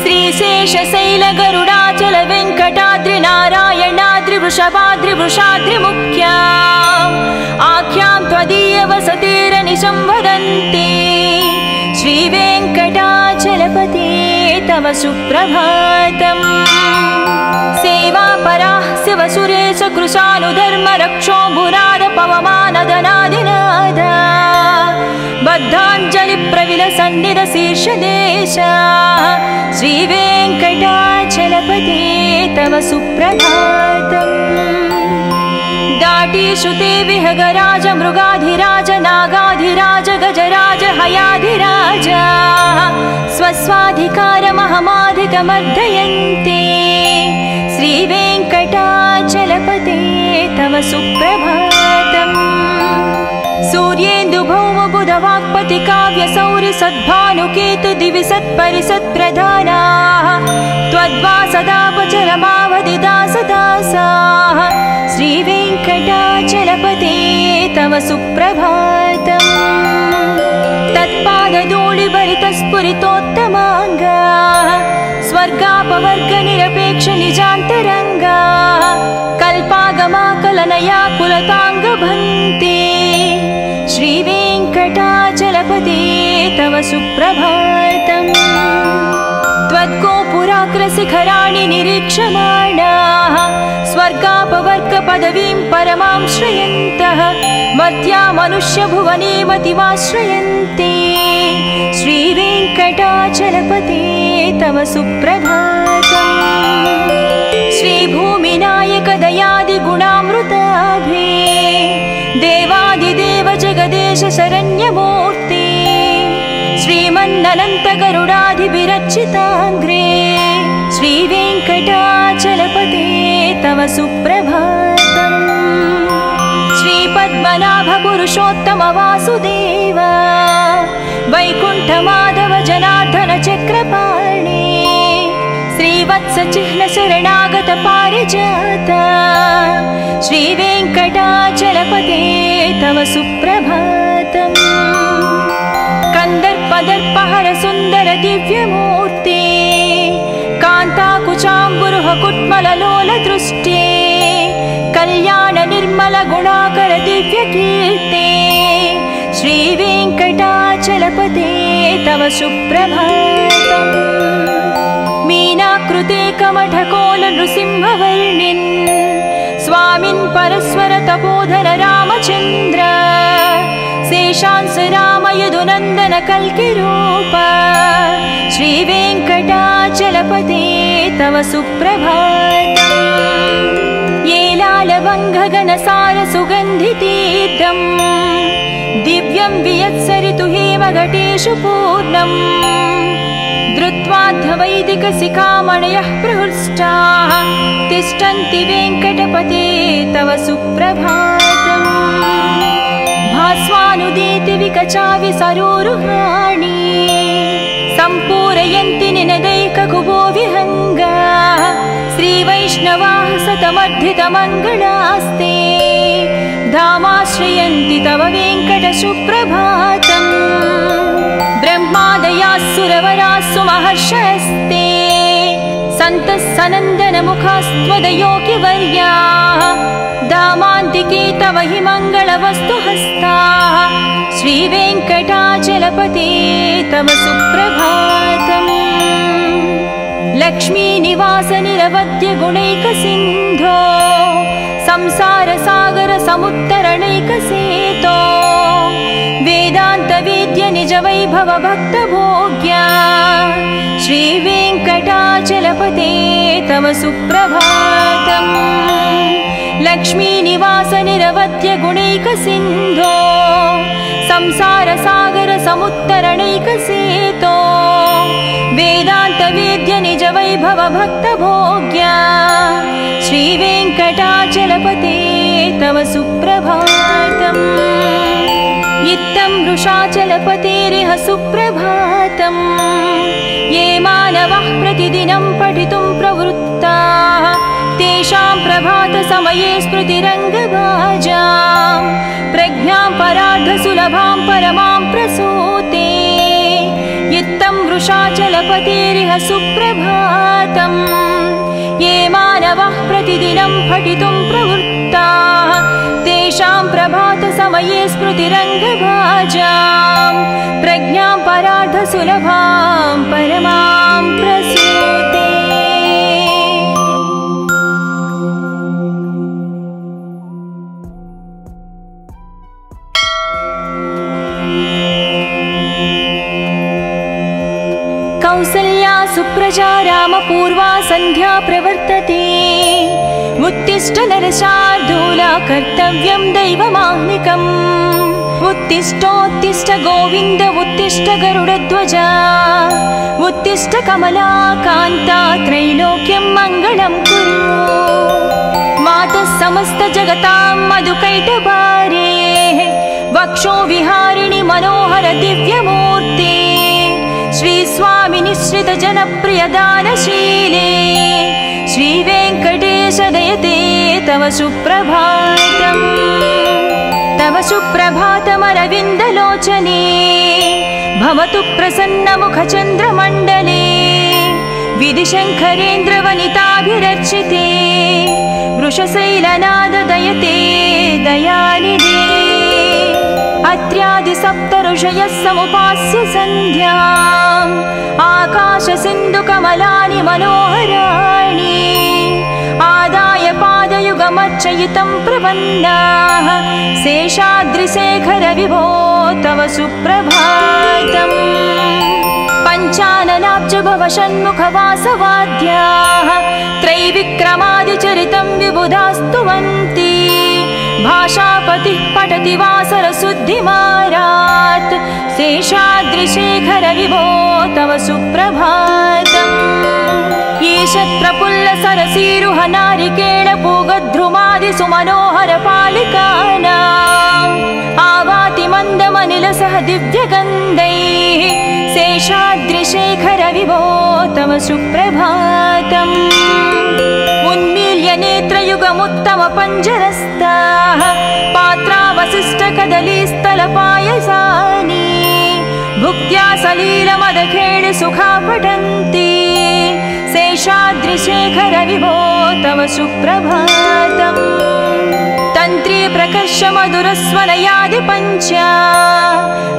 S1: श्रीशेषशैलगरुडाचल वेङ्कटाद्रिनारायणाद्रिवृषभाद्रिवृषाद्रिमुख्या आख्यां त्वदीयवसतेरनिशं वदन्ति श्रीवेङ्कटाचलपते तव सुप्रभातम् सेवापराः शिवसुरेश कृशानुधर्मरक्षोऽम्बुनाद पवमानदनादिनाद बद्धाञ्जलिप्रविलसन्निधशीर्षदेशा श्रीवेङ्कटाचलपते तव सुप्रभातम् दाटीश्रुते विहगराज मृगाधिराज नागाधिराज गजराज हयाधिराज स्वस्वाधिकारमहमाधिकमर्दयन्ते श्रीवेङ्कटाचलपते तव सुप्रभातम् सूर्येन्दुभौमबुधवाक्पति काव्यसौरि सद्भानुकेतु दिवि सत्परिसत्प्रधानाः त्वद्वासदापचरमावधिदासदासाः श्रीवेङ्कटाचलपते तव सुप्रभातम् तत्पादधूलिभरितस्फुरितोत्तमाङ्गाः स्वर्गापवर्गनिरपेक्ष निजान्तरङ्गाः कल्पागमाकलनया कुलताङ्गभन्ते श्रीवेङ्कटाचलपते तव सुप्रभातम् त्वद्गोपुराग्रशिखराणि निरीक्षमाणाः स्वर्गापवर्गपदवीं परमां श्रयन्तः मर्त्या मनुष्यभुवने मतिमाश्रयन्ते श्री सुप्रभातम् श्रीभूमिनायक दयादिगुणामृताभे देवादिदेव जगदेश शरण्यमूर्ते श्रीमन्ननन्त गरुडाधिविरचिताग्रे श्रीवेङ्कटाचलपते तव सुप्रभातम् श्रीपद्मनाभ पुरुषोत्तम वासुदेव वैकुण्ठमाधव जनार्दन चक्रपाणे श्रीवत्स चिह्न शरणागत पारिजात श्रीवेङ्कटाचलपते तव सुप्रभातम् कंदर्पदर्पहर सुंदर दिव्यमूर्ते कान्ताकुचाम्बुरुह कुट्मललोल दृष्टे कल्याण निर्मल गुणाकर दिव्यकीर्ते श्रीवेङ्कटाचलपते तव सुप्रभातम् मीनाकृते कमठकोल नृसिंहवर्णिन् स्वामिन् परस्वर तपोधन रामचन्द्र शेषांस राम यदुनन्दन कल्किरूप श्रीवेङ्कटाचलपते तव सुप्रभातम् येलालवङ्घगणसार सुगन्धितीर्थम् दिव्यं वियत्सरितु हेमघटेषु पूर्णम् धृत्वाध्वैदिकशिखामणयः प्रहृष्टाः तिष्ठन्ति वेङ्कटपते तव सुप्रभातम् भास्वानुदीति विकचाविसरोरुहाणि सम्पूरयन्ति निनदैककुबो विहङ्गा श्रीवैष्णवाः सतमर्धितमङ्गलास्ते धामाश्रयन्ति तव वेङ्कटसुप्रभातम् ब्रह्मादयास्सुरवरास्सु महर्षयस्ते सन्तः सनन्दनमुखास्त्वदयोगिवर्याः दामान्तिके तव हि मङ्गलवस्तुहस्ताः श्रीवेङ्कटाचलपते तव सुप्रभातम् लक्ष्मीनिवास निरवद्य गुणैकसिन्धो संसारसागर समुत्तरणैकसेतो वेदान्तवेद्य निज वैभव भक्तभोग्या श्रीवेङ्कटाचलपते तव सुप्रभातम् लक्ष्मीनिवास निरवद्य गुणैकसिन्धो संसारसागर समुत्तरणैकसेतो वेदान्तवेद्य निज वैभव भक्तभोग्या श्रीवेङ्कटाचलपते तव सुप्रभातम् इत्थं वृषाचलपतेरिह सुप्रभातम् ये मानवः प्रतिदिनं पठितुं प्रवृत्ताः तेषां प्रभातसमये स्मृतिरङ्गभाजां प्रज्ञां परार्धसुलभां परमां प्रसूते इत्थं वृषाचलपतेरिह सुप्रभातम् ये मानवः प्रतिदिनं पठितुं प्रवृत्ताः तेषां प्रभातसमये स्मृतिरङ्गभाजां प्रज्ञां परार्धसुलभां परमां प्रसूते कौसल्या सुप्रजा रामपूर्वा सन्ध्या प्रवर्तते उत्तिष्ठ नरशार्दूला कर्तव्यं दैवमाह्निकम् उत्तिष्ठोत्तिष्ठ गोविन्द उत्तिष्ठ गरुडध्वजा उत्तिष्ठ कमला कान्ता त्रैलोक्यं मङ्गलं कुरु मातः समस्त जगतां मधुकैटभारे वक्षो विहारिणि मनोहर दिव्यमूर्ते श्री स्वामी निश्रित जनप्रिय दानशीले श्री वेङ्कटेश दयते तव सुप्रभातम् तव सुप्रभातमरविन्दलोचने भवतु प्रसन्नमुखचन्द्रमण्डले विधिशङ्करेन्द्रवनिताभिरर्चिते वृषशैलनाद दयते दयानिधे अत्र्यादिसप्तऋषयः समुपास्य सन्ध्याम् आकाशसिन्धुकमलानि मनोहराणि आदाय पादयुगमर्चयितं प्रपन्नाः शेषाद्रिशेखर विभो तव सुप्रभातम् पञ्चाननाब्ज भव षण्मुखवासवाद्याः त्रैविक्रमादिचरितं विबुधास्तुवन्ति भाषापतिः पठति वासरशुद्धिमारात् शेषाद्रिशेखर विभो तव सुप्रभातम् ईषत्प्रफुल्ल सरसीरुह नारिकेळ पूगद्रुमादि सुमनोहर पालिकानाम् आवाति मन्दमनिलसह दिव्यगन्धैः शेषाद्रिशेखर विभो तव सुप्रभातम् उन्मील्य नेत्रयुगमुत्तम पञ्जरस्ताः पात्रावशिष्टकदलीस्थलपायसानि भुक्त्या सलीलमदखेळि सुखा पठन्ति शेषाद्रिशेखर विभो तव सुप्रभातम् तन्त्री प्रकर्ष मधुरस्वनयादि पञ्चा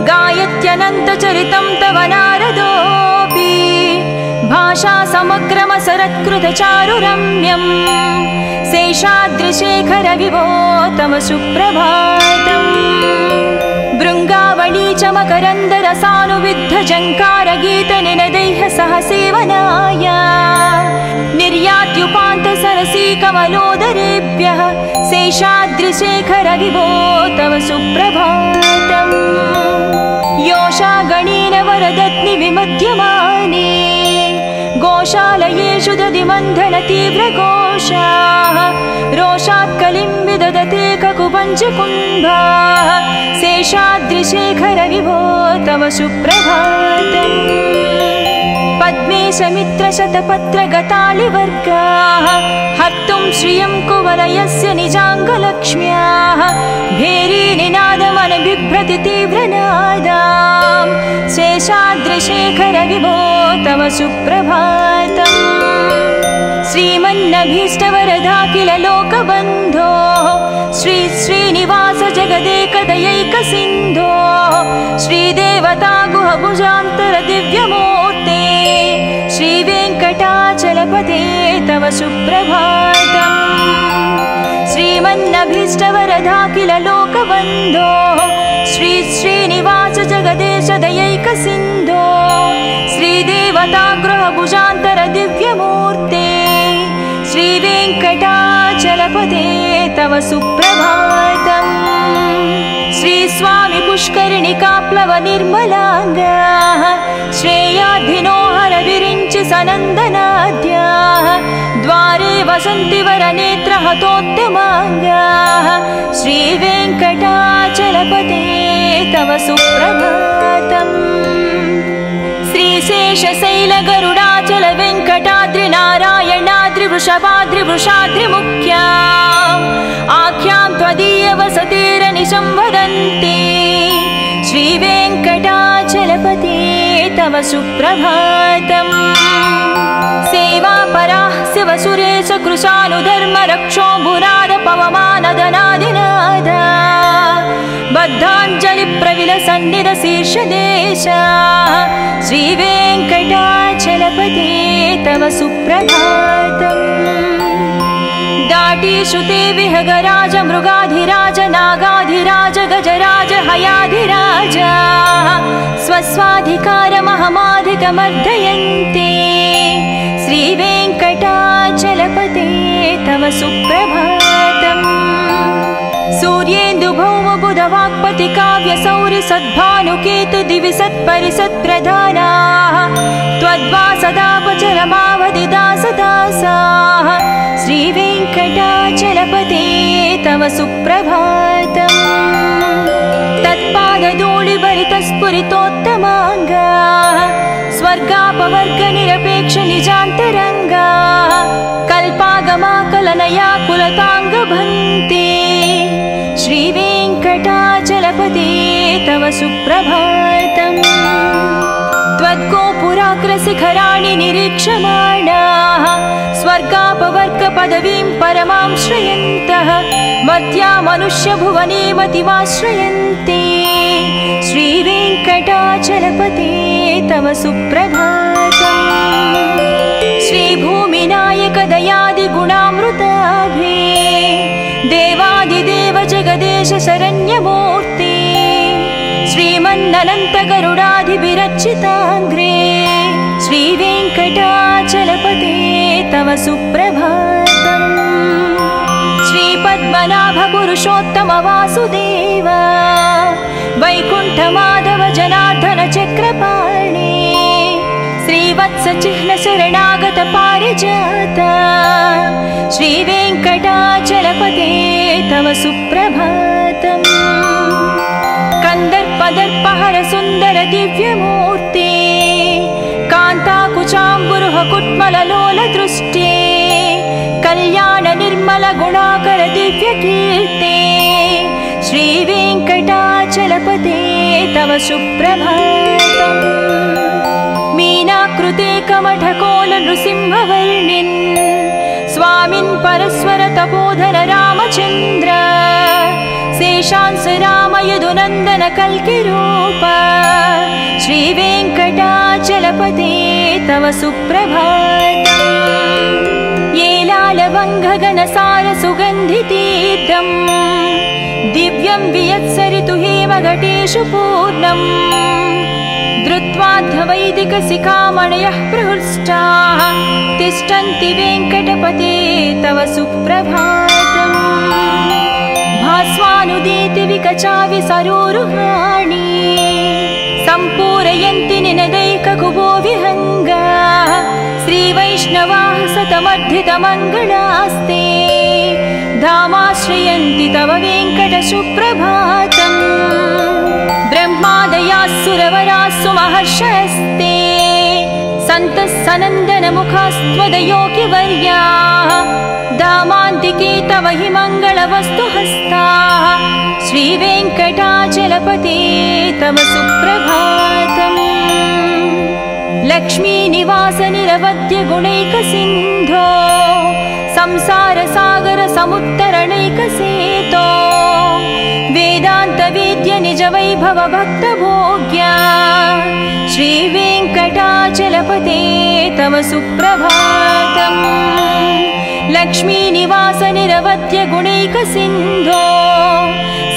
S1: गायत्यनन्तचरितं तव नारदोऽपि भाषा समग्रमसरत्कृतचारुरम्यम् शेषाद्रिशेखर विभो तव सुप्रभातम् भृङ्गावळी च मकरन्दरसानुविद्ध जङ्कारगीतनिनदैः सह सेवनाय निर्यात्युपान्त सरसी कमलोदरेभ्यः शेषाद्रिशेखर विभो तव सुप्रभातम् योषा गणेन वरदत्नि विमध्यमाने गोशालयेषु दधिमन्थन तीव्रघोषाः रोषात् कलिं विदधते ककुपञ्चकुम्भाः शेषाद्रिशेखर विभो तव सुप्रभातम् पद्मेशमित्रशतपत्रगतालिवर्गाः हर्तुं श्रियं कुवलयस्य निजाङ्गलक्ष्म्याः भेरीनिनादमनबिभ्रति तीव्रनादां शेषाद्रिशेखर विभो तव सुप्रभातम् श्रीमन्नभीष्टवरदाखिल लोकबन्धो श्री श्रीनिवास जगदेकदयैकसिन्धो श्रीदेवता गुहभुजान्तर दिव्यमूर्ते श्रीवेङ्कटाचलपते तव सुप्रभातम् श्रीमन्नभीष्टवरदाखिल लोकबन्धो श्री श्रीनिवास जगदेश दयैकसिन्धो श्रीदेवता गृहभुजान्तर दिव्यमूर्ते श्रीवेङ्कटाचलपते तव सुप्रभातम् श्रीस्वामि पुष्करिणिकाप्लव निर्मलाङ्गाः श्रेयाधिनोहर विरिञ्चि सनन्दनाद्याः द्वारे वसन्ति वरनेत्रहतोद्यमाङ्गाः श्रीवेङ्कटाचलपते तव सुप्रभातम् श्रीशेषशैलगरुडाचल वेङ्कटाद्रि नारायणाद्रि वृषाद्रिमुख्या आख्यां त्वदीयवसतिरनिशं वदन्ति श्रीवेङ्कटाचलपते तव सुप्रभातम् सेवापराः शिवसुरेश कृशानुधर्म रक्षोऽम्बुनाद पवमानदनादिनादा बद्धाञ्जलिप्रविलसन्निधशीर्षदेशा श्रीवेङ्कटाचलपते तव सुप्रभातम् दाटीश्रुते विहगराज मृगाधिराज नागाधिराज गजराज हयाधिराज स्वस्वाधिकारमहमाधिकमर्दयन्ते श्रीवेङ्कटाचलपते तव सुप्रभातम् सूर्येन्दुभौमबुधवाक्पति काव्यसौरि सद्भानुकेतु दिवि सत्परिसत्प्रधानाः त्वद्वासदापचरमावधिदासदासाः श्रीवेङ्कटाचलपते तव सुप्रभातम् तत्पादधूलिभरितस्फुरितोत्तमाङ्गाः स्वर्गापवर्गनिरपेक्ष निजान्तरङ्गाः कल्पागमाकलनया कुलताङ्गभन्ते श्रीवेङ्कटाचलपते तव सुप्रभातम् त्वद्गोपुराग्रशिखराणि निरीक्षमाणाः स्वर्गापवर्गपदवीं परमां श्रयन्तः मर्त्या मनुष्यभुवने मतिमाश्रयन्ते श्रीवेङ्कटाचलपते तव सुप्रभातम् श्रीभूमिनायक दयादिगुणामृताभे देवादिदेव जगदेश शरण्यमूर्ते श्रीमन्ननन्त गरुडाधिविरचिताङ्ग्रे तव सुप्रभातम्। श्रीपद्मनाभ पुरुषोत्तम वासुदेव वैकुण्ठमाधव जनार्दन चक्रपाणि श्रीवत्स चिह्न शरणागत पारिजात श्रीवेङ्कटाचलपते तव सुप्रभातम्। कन्दर्पदर्पहर सुन्दर दिव्यमूर्ते कान्ताकुचाम्बुरुह कुट्मललोल दृष्टे कल्याण निर्मल गुणाकर दिव्यकीर्ते श्रीवेङ्कटाचलपते तव सुप्रभातम्। मीनाकृते कमठकोल नृसिंहवर्णिन् स्वामिन् परस्वर तपोधर रामचन्द्र शेषांस राम यदुनन्दन कल्किरूप श्रीवेङ्कटाचलपते तव सुप्रभातम्। येलालवङ्घगणसार सुगन्धितीर्थम् दिव्यं वियत्सरितु हेमघटेषु पूर्णम् धृत्वाध्वैदिकशिखामणयः प्रहृष्टाः तिष्ठन्ति वेङ्कटपते तव सुप्रभातम्। भास्वानुदीति विकचाविसरोरुहाणि सम्पूरयन्ति निनदैककुबो विहङ्गाः श्रीवैष्णवाः सतमर्धितमङ्गलास्ते धामाश्रयन्ति तव वेङ्कट सुप्रभातम्। ब्रह्मादयास्सुरवरास्सु महर्षयस्ते सन्तः सनन्दनमुखास्त्वदयोगिवर्याः दामान्तिके तव हि मङ्गलवस्तुहस्ताः श्रीवेङ्कटाचलपते तव सुप्रभातम्। लक्ष्मीनिवास निरवध्य गुणैकसिन्धो संसारसागर समुत्तरणैकसेतो वेदान्तवेद्य निज वैभव भक्तभोग्या श्रीवेङ्कटाचलपते तव सुप्रभातम्। लक्ष्मीनिवास निरवध्य गुणैकसिन्धो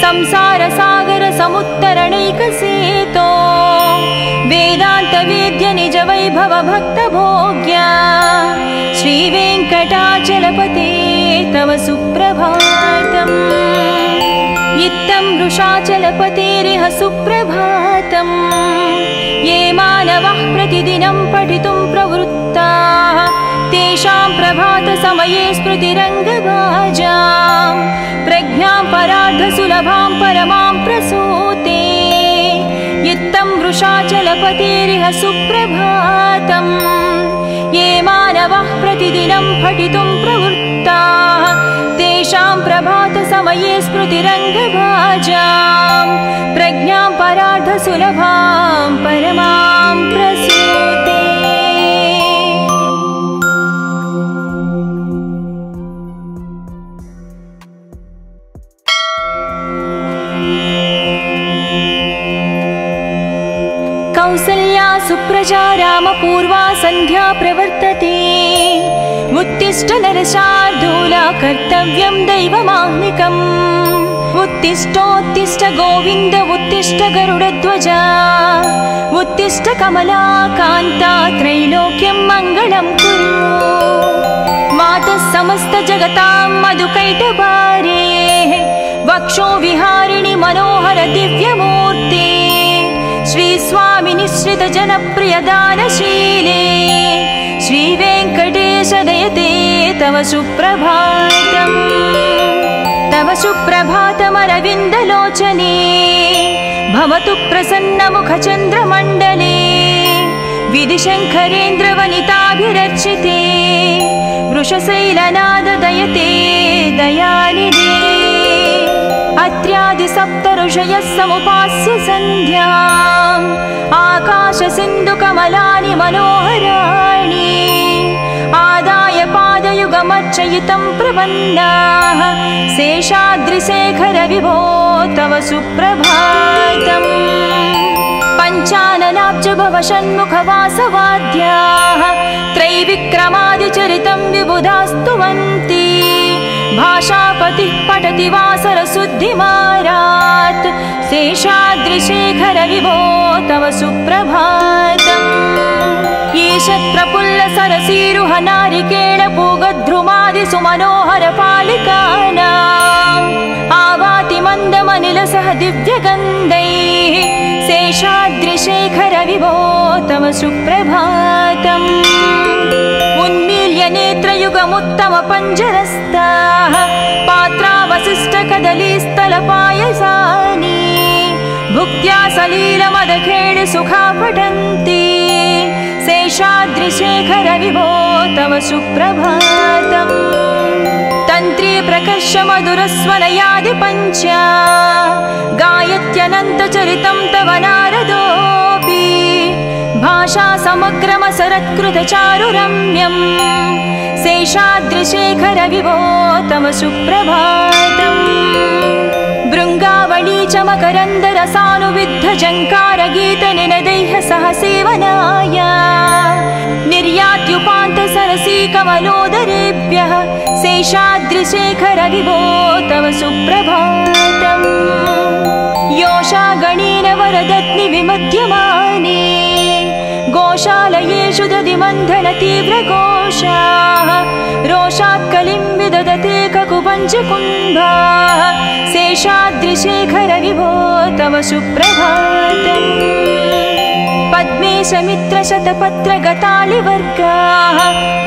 S1: संसारसागर समुत्तरणैकसेतो वेदान्तवेद्य निज वैभव भक्तभोग्या श्रीवेङ्कटाचलपते तव सुप्रभातम्। इत्थं वृषाचलपतेरिह सुप्रभातम्। ये मानवः प्रतिदिनं पठितुं प्रवृत्ताः तेषां प्रभातसमये स्मृतिरङ्गभाजां प्रज्ञां परार्धसुलभां परमां प्रसूते। इत्थं वृषाचलपतेरिह सुप्रभातम्। ये मानवः प्रतिदिनं पठितुं प्रवृत्ताः तेषां प्रभातसमये स्मृतिरङ्गभाजां प्रज्ञां परार्धसुलभां परमां प्रसूते। कौसल्या सुप्रजा रामपूर्वा सन्ध्या प्रवर्तते उत्तिष्ठ नरशार्दूला कर्तव्यं दैवमाह्निकम्। उत्तिष्ठोत्तिष्ठ गोविन्द उत्तिष्ठ गरुडध्वजा उत्तिष्ठ कमलाकान्ता त्रैलोक्यं मङ्गलं कुरु। मातः समस्त जगतां मधुकैटभारेः वक्षो विहारिणि मनोहर दिव्यमूर्ते श्रीस्वामि निश्रित जनप्रिय दानशीले श्रीवेङ्कटेश दयते तव सुप्रभातम्। तव सुप्रभातमरविन्दलोचने भवतु प्रसन्नमुखचन्द्रमण्डले विधिशङ्करेन्द्रवनिताभिरर्चिते वृषशैलनाद दयते दयानिधे। अत्र्यादिसप्त ऋषयः समुपास्य सन्ध्याम् आकाशसिन्धुकमलानि मनोहराणि आदाय पादयुगमर्चयितं प्रपन्नाः शेषाद्रिशेखर विभो तव सुप्रभातम्। पञ्चाननाब्ज भव षण्मुखवासवाद्याः त्रैविक्रमादिचरितं विबुधास्तुवन्ति भाषापतिः पठति वासरशुद्धिमारात् शेषाद्रिशेखर विभो तव सुप्रभातम्। ईशत् प्रफुल्ल सरसीरुह नारिकेळ सुमनोहर पालिकानाम् आवाति मन्दमनिलसह दिव्यगन्धैः शेषाद्रिशेखर विभो तव सुप्रभातम् उन्मील्य नेत्रयुगमुत्तम पञ्जरस्ताः पात्रावशिष्टकदलीस्थलपायसानि भुक्त्या सलीलमदखेळ सुखा पठन्ति शेषाद्रिशेखर विभो तव सुप्रभातम् तन्त्री प्रकर्ष मधुरस्वनयादि पञ्च गायत्यनन्तचरितं तव नारदोऽपि भाषा समग्रमसरत्कृतचारुरम्यम् शेषाद्रिशेखर विभो तव सुप्रभातम् भृङ्गावळी च मकरन्दरसानुविद्ध जङ्कारगीतनिनदैः सह सेवनाय निर्यात्युपान्तसरसी कमलोदरेभ्यः शेषाद्रिशेखर विभो तव सुप्रभातम् योषा गणेन वरदत्नि विमध्यमाने गोशालयेषु दधिमन्थन तीव्रघोषाः रोषात् कलिं विदधते ककुपञ्चकुम्भाः शेषाद्रिशेखर विभो तव सुप्रभातम् पद्मेशमित्रशतपत्रगतालिवर्गाः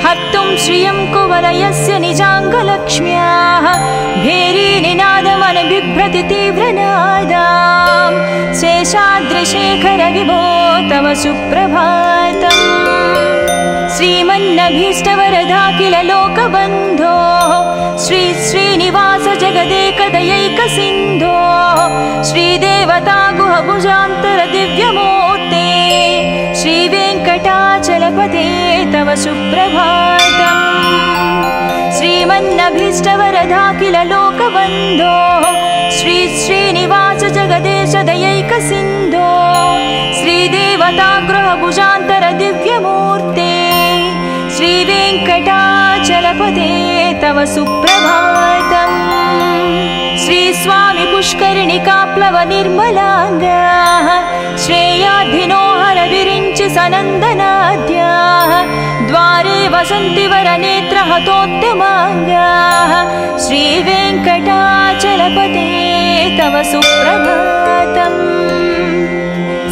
S1: हर्तुं श्रियं कुवलयस्य निजाङ्गलक्ष्म्याः भेरीनिनादमनबिभ्रति तीव्रनादां शेषाद्रिशेखर विभो तव सुप्रभातम् श्रीमन्नभीष्टवरदाखिल लोकबन्धो श्री श्रीनिवास जगदेकदयैकसिन्धो श्रीदेवता गुहभुजान्तर दिव्यमूर्ते श्रीवेङ्कटाचलपते तव सुप्रभातम् श्रीमन्नभीष्टवरदाखिल लोकबन्धो श्री श्रीनिवास जगदेश दयैकसिन्धो श्रीदेवता गृहभुजान्तर दिव्यमूर्ते श्रीवेङ्कटाचलपते तव सुप्रभातम् श्रीस्वामि पुष्करिणिकाप्लव निर्मलाङ्गाः श्रेयाधिनोहर विरिञ्चि सनन्दनाद्याः द्वारे वसन्ति वरनेत्रहतोत्तमाङ्गाः श्रीवेङ्कटाचलपते तव सुप्रभातम्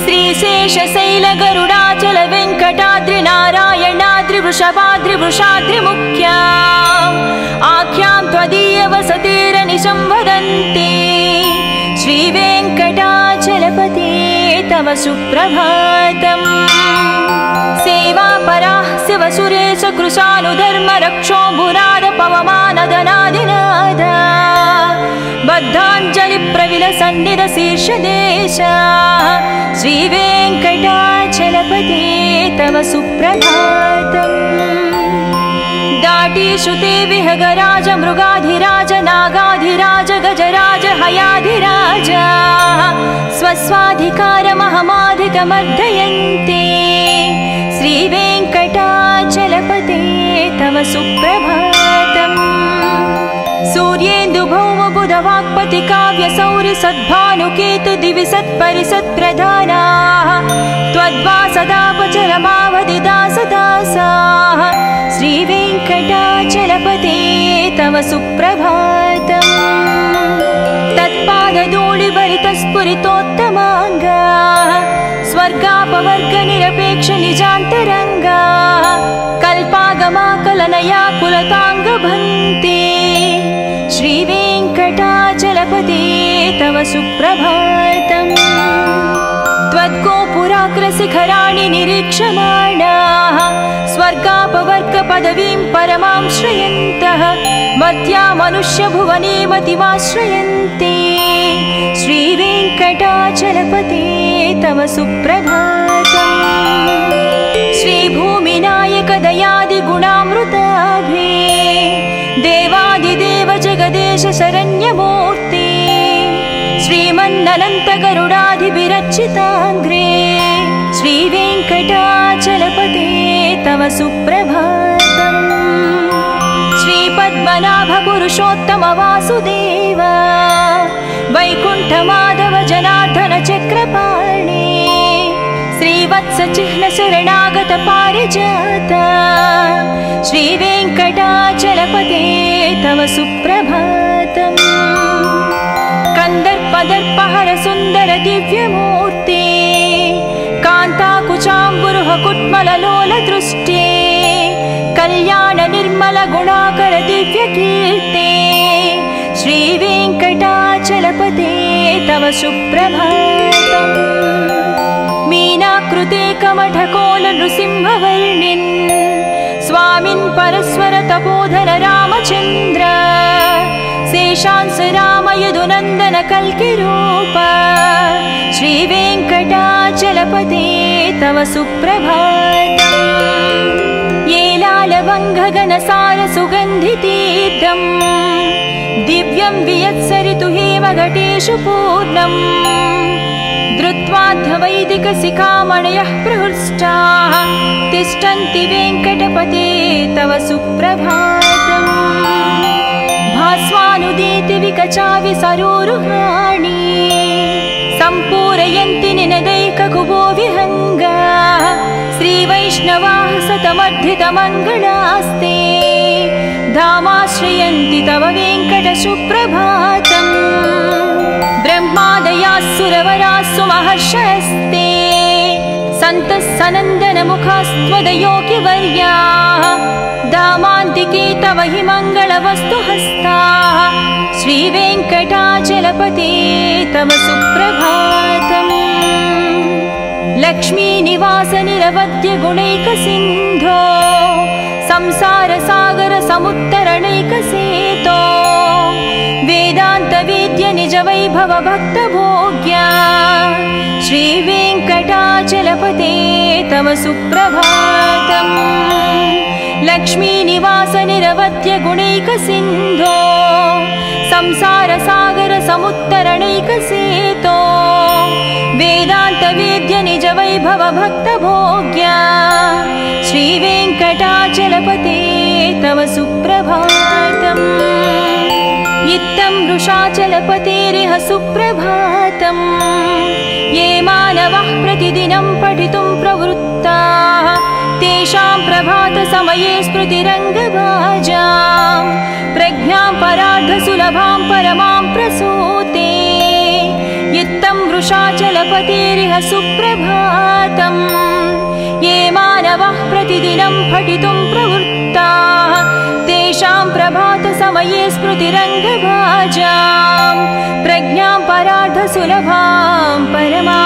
S1: श्रीशेषशैलगरुडाचल वेङ्कटाद्रि नारायणाद्रि वृषभाद्रि वृषाद्रिमुख्या आख्यां त्वदीयवसतिरनिशं वदन्ति श्रीवेङ्कटाचलपते तव सुप्रभातम् सेवापराः शिवसुरेश कृशानुधर्म रक्षोऽम्बुनाद पवमानदनादिनाद बद्धाञ्जलिप्रविलसन्निध शीर्षदेशाः श्रीवेङ्कटाचलपते तव सुप्रभातम् दाटीषुते विहगराज मृगाधिराज नागाधिराज गजराज हयाधिराज स्वस्वाधिकारमहमाधिकमर्दयन्ते श्रीवेङ्कटाचलपते तव सुप्रभातम् सूर्येन्दुभौमबुधवाक्पति काव्यसौरि सद्भानुकेतु दिवि सत्परिसत्प्रधानाः त्वद्वासदापचरमावधि दासदासाः श्रीवेङ्कटाचलपते तव सुप्रभातम् तत्पादधूलिभरितस्फुरितोत्तमाङ्गाः स्वर्गापवर्गनिरपेक्ष निजान्तरङ्गाः कल्पागमाकलनया कुलताङ्गभन्ते श्रीवेङ्कटाचलपते तव सुप्रभातम् त्वद्गोपुराग्रशिखराणि निरीक्षमाणाः स्वर्गापवर्गपदवीं परमां श्रयन्तः मत्या मनुष्यभुवने मतिमाश्रयन्ते श्रीवेङ्कटाचलपते तव सुप्रभातम् श्रीभूमिनायक दयादिगुणामृताभे देवादिदेव जगदेश शरण्यमूर्ते श्रीमन्ननन्त गरुडाधिभिरर्चिताङ्घ्रे श्रीवेङ्कटाचलपते तव सुप्रभातम् श्रीपद्मनाभ पुरुषोत्तम वासुदेव वैकुण्ठ माधव जनार्दन चक्रपाणे श्रीव वत्सचिह्न शरणागत पारिजात श्रीवेङ्कटाचलपते तव सुप्रभातम् कन्दर्पदर्पहर सुन्दर दिव्यमूर्ते कान्ताकुचाम्बुरुह कुट्मललोल दृष्टे कल्याण निर्मल गुणाकर दिव्यकीर्ते श्रीवेङ्कटाचलपते तव सुप्रभातम् मीनाकृते कमठकोल नृसिंहवर्णिन् स्वामिन् परस्वर तपोधर रामचन्द्र शेषांस राम यदुनन्दन कल्किरूप श्रीवेङ्कटाचलपते तव सुप्रभातम् येलालवङ्घगनसार सुगन्धितीर्थम् दिव्यं वियत्सरितु हेमघटेषु पूर्णम् धृत्वाद्धवैदिकशिखामणयः प्रहृष्टाः तिष्ठन्ति वेङ्कटपते तव सुप्रभातम् भास्वानुदीति विकचाविसरोरुहाणि सम्पूरयन्ति निनदैककुबो विहङ्गाः श्रीवैष्णवाः सतमर्धितमङ्गलास्ते धामाश्रयन्ति तव वेङ्कट सुप्रभातम् ब्रह्मादयास्सुरवरास्सु महर्षयस्ते सन्तः सनन्दनमुखास्त्वदयोगिवर्याः धामान्तिके तव हि मङ्गलवस्तु हस्ताः श्रीवेङ्कटाचलपते तव सुप्रभातम् लक्ष्मीनिवास निरवद्य गुणैकसिन्धो संसारसागर समुत्तरणैकसेतो वेदान्तवेद्य निज वैभव भक्तभोग्या श्रीवेङ्कटाचलपते तव सुप्रभातम् लक्ष्मीनिवास निरवद्य गुणैकसिन्धो संसारसागर समुत्तरणैकसेतो वेदान्तवेद्य निज वैभव भक्तभोग्या श्रीवेङ्कटाचलपते तव सुप्रभातम् इत्थं वृषाचलपतेरिह सुप्रभातम् ये मानवः प्रतिदिनं पठितुं प्रवृत्ताः तेषां प्रभातसमये स्मृतिरङ्गभाजां प्रज्ञां परार्धसुलभां परमां प्रसूते इत्थं वृषाचलपतेरिह सुप्रभातम् ये मानवः प्रतिदिनं पठितुं प्रवृत्ताः तेषां प्रभातसमये स्मृतिरङ्गभाजां प्रज्ञां परार्धसुलभां परमा